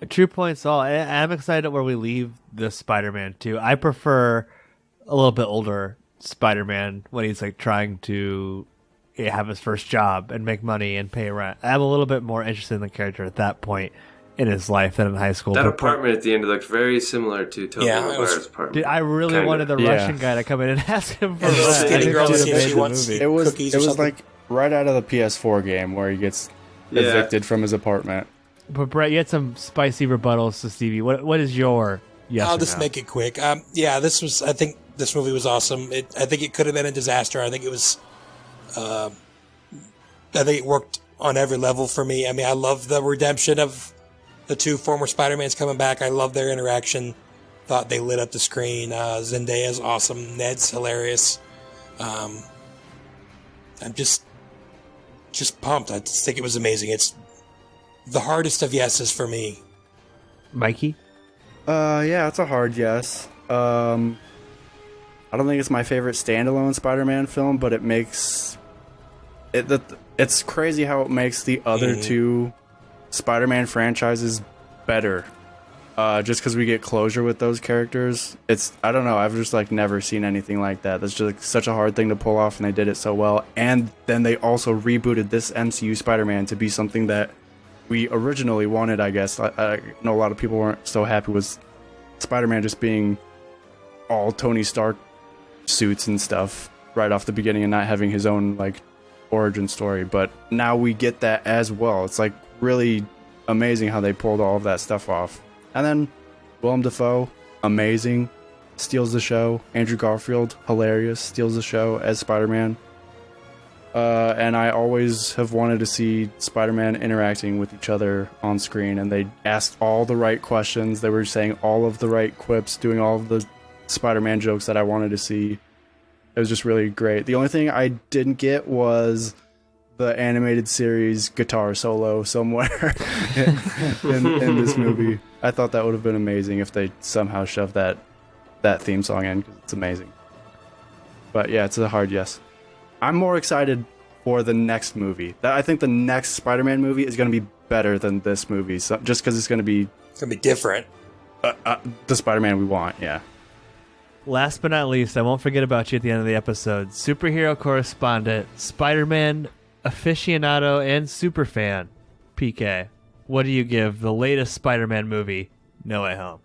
True points all. I'm excited where we leave the Spider-Man too. I prefer a little bit older Spider-Man when he's like trying to have his first job and make money and pay rent. I'm a little bit more interested in the character at that point in his life than in high school. That apartment at the end looked very similar to Tobey Maguire's apartment. Dude, I really wanted the Russian guy to come in and ask him for And the rent. skinny girl I think to see if that she would wants have made It was cookies it or was something? like right out of the PS4 game where he gets evicted from his apartment. But Brett, you had some spicy rebuttals to Stevie. What is your yes? I'll or just no? make it quick. Yeah, I think this movie was awesome. I think it could have been a disaster. I think it was. I think it worked on every level for me. I mean, I love the redemption of the two former Spider-Mans coming back. I love their interaction. Thought they lit up the screen. Zendaya's awesome. Ned's hilarious. I'm just pumped. I just think it was amazing. It's the hardest of yeses for me. Mikey. Yeah, it's a hard yes. I don't think it's my favorite standalone Spider-Man film, but it makes it. It's crazy how it makes the other two Spider-Man franchises better. Just because we get closure with those characters. I don't know. I've just like never seen anything like that. That's just like, such a hard thing to pull off, and they did it so well. And then they also rebooted this MCU Spider-Man to be something that we originally wanted. I guess I know a lot of people weren't so happy with Spider-Man just being all Tony Stark suits and stuff right off the beginning and not having his own like origin story, but now we get that as well. It's like really amazing how they pulled all of that stuff off. And then Willem Dafoe, amazing, steals the show. Andrew Garfield, hilarious, steals the show as Spider-Man. And I always have wanted to see Spider-Man interacting with each other on screen, and they asked all the right questions. They were saying all of the right quips, doing all of the Spider-Man jokes that I wanted to see. It was just really great. The only thing I didn't get was the animated series guitar solo somewhere in this movie. I thought that would have been amazing if they somehow shoved that theme song in, because it's amazing. But yeah, it's a hard yes. I'm more excited for the next movie. I think the next Spider-Man movie is going to be better than this movie, so, just because it's going to be different. The Spider-Man we want, yeah. Last but not least, I won't forget about you at the end of the episode. Superhero correspondent, Spider-Man aficionado, and superfan, PK. What do you give the latest Spider-Man movie, No Way Home?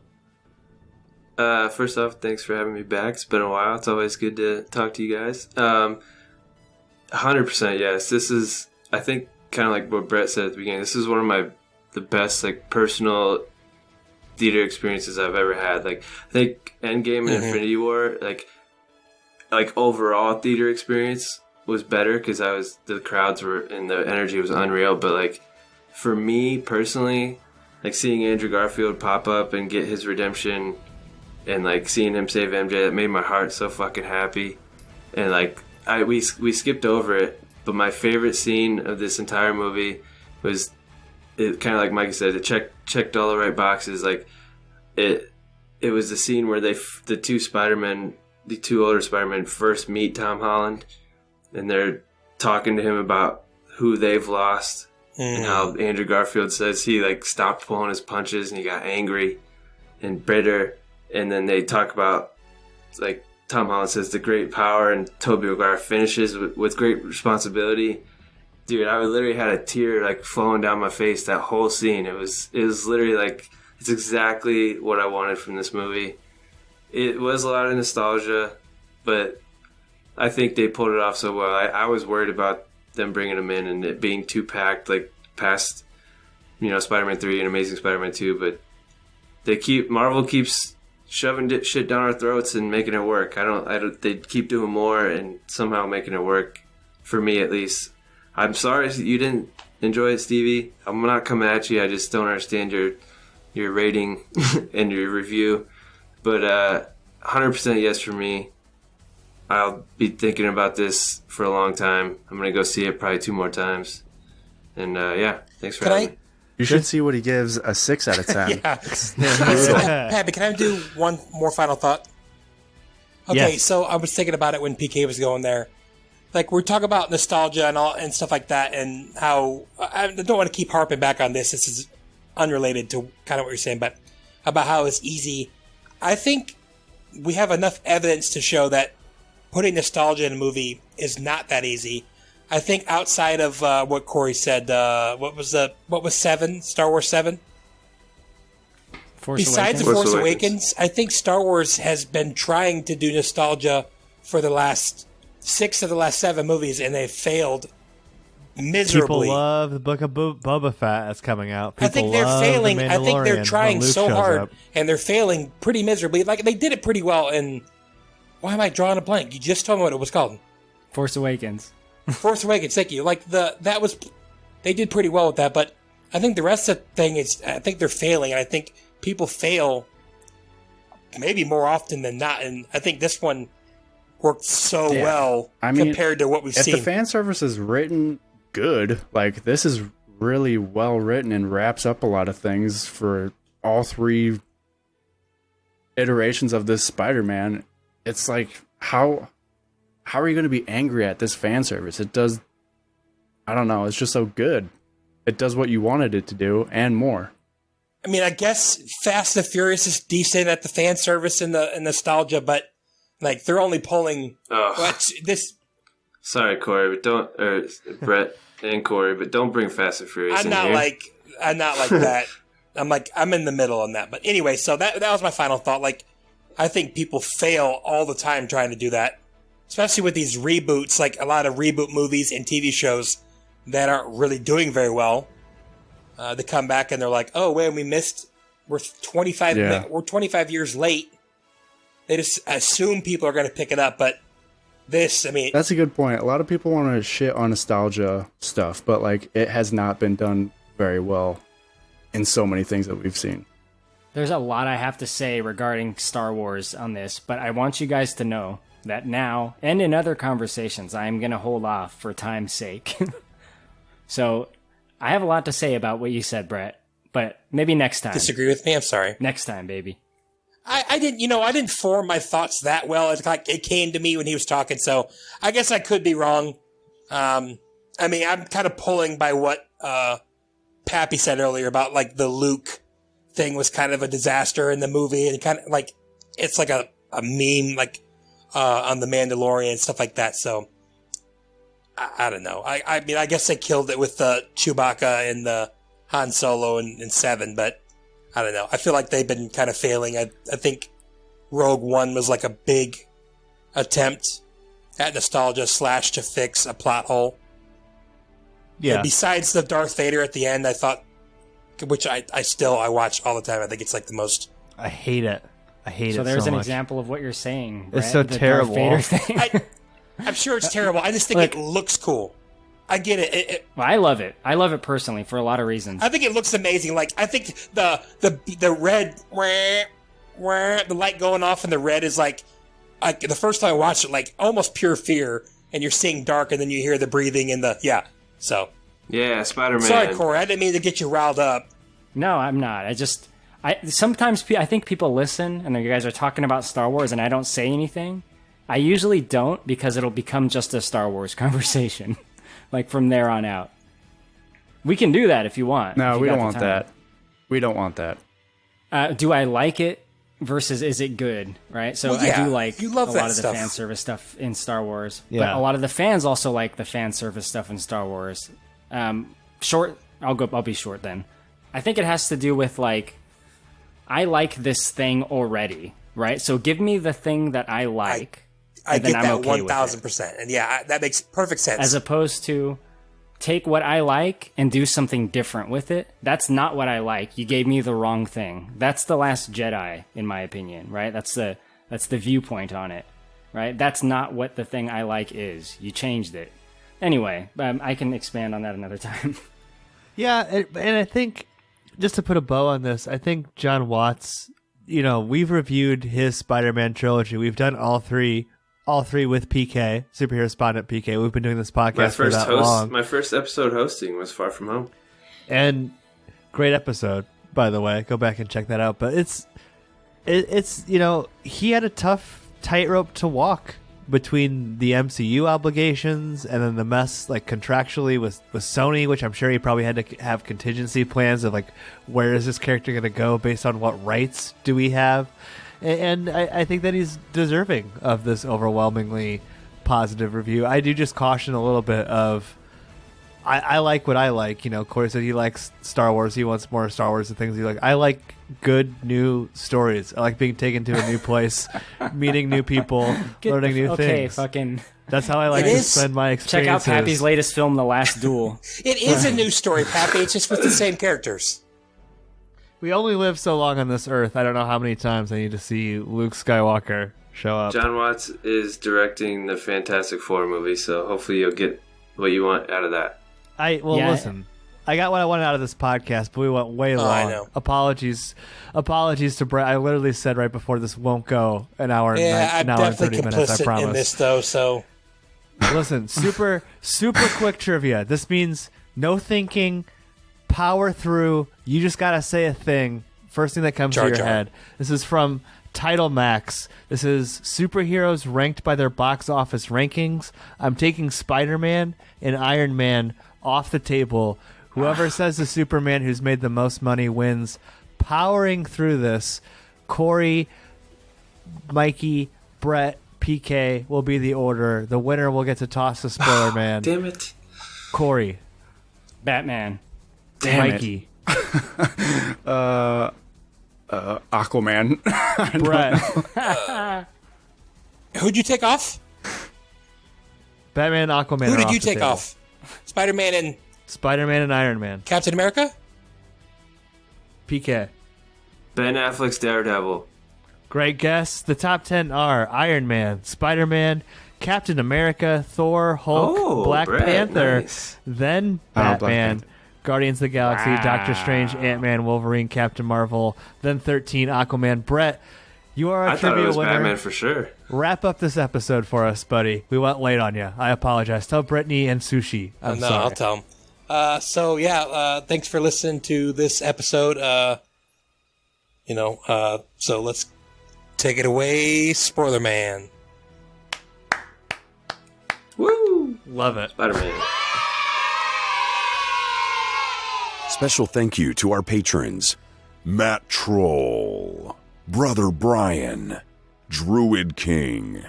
First off, thanks for having me back. It's been a while. It's always good to talk to you guys. 100% yes. This is, I think, kind of like what Brett said at the beginning. This is one of the best like personal theater experiences I've ever had. Like, I think Endgame and Infinity War, like overall theater experience was better because the crowds were and the energy was unreal. But like for me personally, like seeing Andrew Garfield pop up and get his redemption, and like seeing him save MJ, that made my heart so fucking happy. And like we skipped over it, but my favorite scene of this entire movie was it kind of like Mikey said, it checked all the right boxes. Like it was the scene where the two older Spider-Men first meet Tom Holland, and they're talking to him about who they've lost and how Andrew Garfield says he like stopped pulling his punches and he got angry and bitter. And then they talk about, like, Tom Holland says the great power, and Tobey Maguire finishes with great responsibility. Dude, I literally had a tear like flowing down my face that whole scene. It was literally like, it's exactly what I wanted from this movie. It was a lot of nostalgia, but I think they pulled it off so well. I was worried about them bringing him in and it being too packed, like past, Spider-Man 3 and Amazing Spider-Man 2, but Marvel keeps shoving shit down our throats and making it work. They keep doing more and somehow making it work, for me at least. I'm sorry you didn't enjoy it, Stevie. I'm not coming at you. I just don't understand your rating and your review. But 100% yes for me. I'll be thinking about this for a long time. I'm going to go see it probably 2 more times. And thanks for having me. You should see what he gives a 6 out of 10. Yeah. Pappy, can I do one more final thought? Okay, Yes. So I was thinking about it when PK was going there. Like, we're talking about nostalgia and stuff like that, and how I don't want to keep harping back on this. This is unrelated to kind of what you're saying, but about how it's easy. I think we have enough evidence to show that putting nostalgia in a movie is not that easy. I think outside of what Korey said, what was 7? Star Wars 7? Besides The Force Awakens, I think Star Wars has been trying to do nostalgia for the last 6 of the last 7 movies, and they've failed miserably. People love the Book of Boba Fett that's coming out. People I think they're love failing. The I think they're Mandalorian trying when Luke so shows hard, up. and they're failing pretty miserably. Like, they did it pretty well in... Why am I drawing a blank? You just told me what it was called. Force Awakens. Force Awakens, thank you. Like, they did pretty well with that, but I think the rest of the thing is... I think they're failing, and I think people fail maybe more often than not, and I think this one worked so well compared to what we've seen. If the fan service is written good, like, this is really well written and wraps up a lot of things for all 3 iterations of this Spider-Man. It's like, how are you going to be angry at this fan service? It does, I don't know, it's just so good. It does what you wanted it to do and more. I mean, I guess Fast and Furious is decent at the fan service and the nostalgia, but like, they're only pulling this. Sorry, Korey, but don't, or Brett and Korey, but don't bring Fast and Furious. I'm not like that. I'm in the middle on that. But anyway, so that was my final thought. Like, I think people fail all the time trying to do that, especially with these reboots. Like, a lot of reboot movies and TV shows that aren't really doing very well. They come back and they're like, "Oh, wait, we're 25 years late." They just assume people are going to pick it up, but this, I mean... That's a good point. A lot of people want to shit on nostalgia stuff, but, like, it has not been done very well in so many things that we've seen. There's a lot I have to say regarding Star Wars on this, but I want you guys to know that now, and in other conversations, I am going to hold off for time's sake. So, I have a lot to say about what you said, Brett, but maybe next time. Disagree with me? I'm sorry. Next time, baby. I didn't form my thoughts that well. It's like it came to me when he was talking, so I guess I could be wrong. I mean, I'm kind of pulling by what Pappy said earlier about, like, the Luke thing was kind of a disaster in the movie, and kind of like it's like a meme, like on the Mandalorian and stuff like that. So I don't know. I mean, I guess they killed it with the Chewbacca and the Han Solo in 7, but I don't know. I feel like they've been kind of failing. I think Rogue One was like a big attempt at nostalgia / to fix a plot hole. Yeah. And besides the Darth Vader at the end, I thought, which I watch all the time. I think it's like the most. I hate it. So there's an much. example of what you're saying, Brett, It's so the terrible. Darth Vader thing. I'm sure it's terrible. I just think it looks cool. I get it. Well, I love it. I love it personally for a lot of reasons. I think it looks amazing. Like, I think the red, the light going off in the red is like the first time I watched it, like almost pure fear, and you're seeing dark, and then you hear the breathing and so. Yeah, Spider-Man. Sorry, Korey, I didn't mean to get you riled up. No, I'm not. Sometimes I think people listen, and you guys are talking about Star Wars, and I don't say anything. I usually don't, because it'll become just a Star Wars conversation. Like, from there on out. We can do that if you want. No, we don't want that. We don't want that. Do I like it versus is it good, right? So Well, yeah, I do like you love a that lot of the stuff. fan service stuff in Star Wars. Yeah. But a lot of the fans also like the fan service stuff in Star Wars. Short, I'll be short then. I think it has to do with, like, I like this thing already, right? So give me the thing that I like. I and then get I'm that okay with it. 1,000%. And yeah, that makes perfect sense. As opposed to take what I like and do something different with it. That's not what I like. You gave me the wrong thing. That's The Last Jedi, in my opinion, right? That's the viewpoint on it, right? That's not what the thing I like is. You changed it. Anyway, I can expand on that another time. Yeah, and I think, just to put a bow on this, I think John Watts, we've reviewed his Spider-Man trilogy. We've done all three with PK, Superhero Respondent PK. We've been doing this podcast for that long. My first episode hosting was Far From Home. And great episode, by the way. Go back and check that out. But it's he had a tough tightrope to walk between the MCU obligations and then the mess like contractually with Sony, which I'm sure he probably had to have contingency plans of like, where is this character going to go based on what rights do we have? And I think that he's deserving of this overwhelmingly positive review. I do just caution a little bit of, I like what I like. You know, Korey said he likes Star Wars. He wants more Star Wars and things he like. I like good new stories. I like being taken to a new place, meeting new people, learning new things. Fucking. That's how I like to spend my Check experiences. out Pappy's latest film, The Last Duel. It is a new story, Pappy. It's just with the same characters. We only live so long on this earth. I don't know how many times I need to see Luke Skywalker show up. John Watts is directing the Fantastic Four movie, so hopefully you'll get what you want out of that. Listen. I got what I wanted out of this podcast, but we went way long. I know. Apologies to Brett. I literally said right before this won't go an hour and I'm an hour and 30 definitely minutes, I complicit promise. in this, though, so... Listen, super quick trivia. This means no thinking, power through. You just got to say a thing. First thing that comes to your head. This is from Title Max. This is superheroes ranked by their box office rankings. I'm taking Spider-Man and Iron Man off the table. Whoever says the Superman who's made the most money wins. Powering through this, Korey, Mikey, Brett, PK will be the order. The winner will get to toss the spoiler man. Damn it. Korey. Batman. Mikey. Aquaman. Brett. Who'd you take off? Batman and Aquaman. Who are did off you the take table. off? Spider-Man and Spider-Man and Iron Man. Captain America? PK. Ben Affleck's Daredevil. Great guess. The top 10 are Iron Man, Spider-Man, Captain America, Thor, Hulk, Black Brett, Panther, nice. then Black Batman, Panther. Guardians of the Galaxy, Doctor Strange, Ant-Man, Wolverine, Captain Marvel, then 13, Aquaman. Brett, you are a I thought it trivia was winner. Batman for sure. Wrap up this episode for us, buddy. We went late on you. I apologize. Tell Brittany and Sushi. I'm No, sorry. I'll tell him. Thanks for listening to this episode. So let's take it away, Spoiler Man. Woo! Love it. Spider-Man. Special thank you to our patrons: Matt Troll, Brother Brian, Druid King,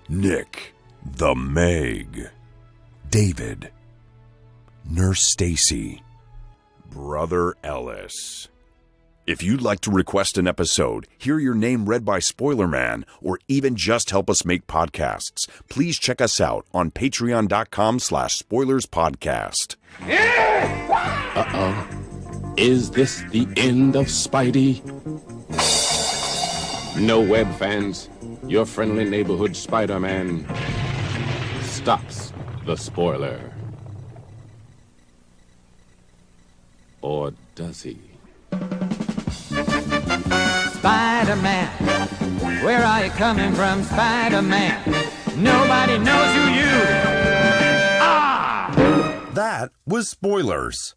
Nick, The Meg, David, Nurse Stacy, Brother Ellis. If you'd like to request an episode, hear your name read by Spoiler Man, or even just help us make podcasts, please check us out on patreon.com/spoilerspodcast. Uh-oh. Is this the end of Spidey? No, web fans. Your friendly neighborhood Spider-Man stops the spoiler. Or does he? Spider-Man, where are you coming from, Spider-Man? Nobody knows who you are. That was Spoilers.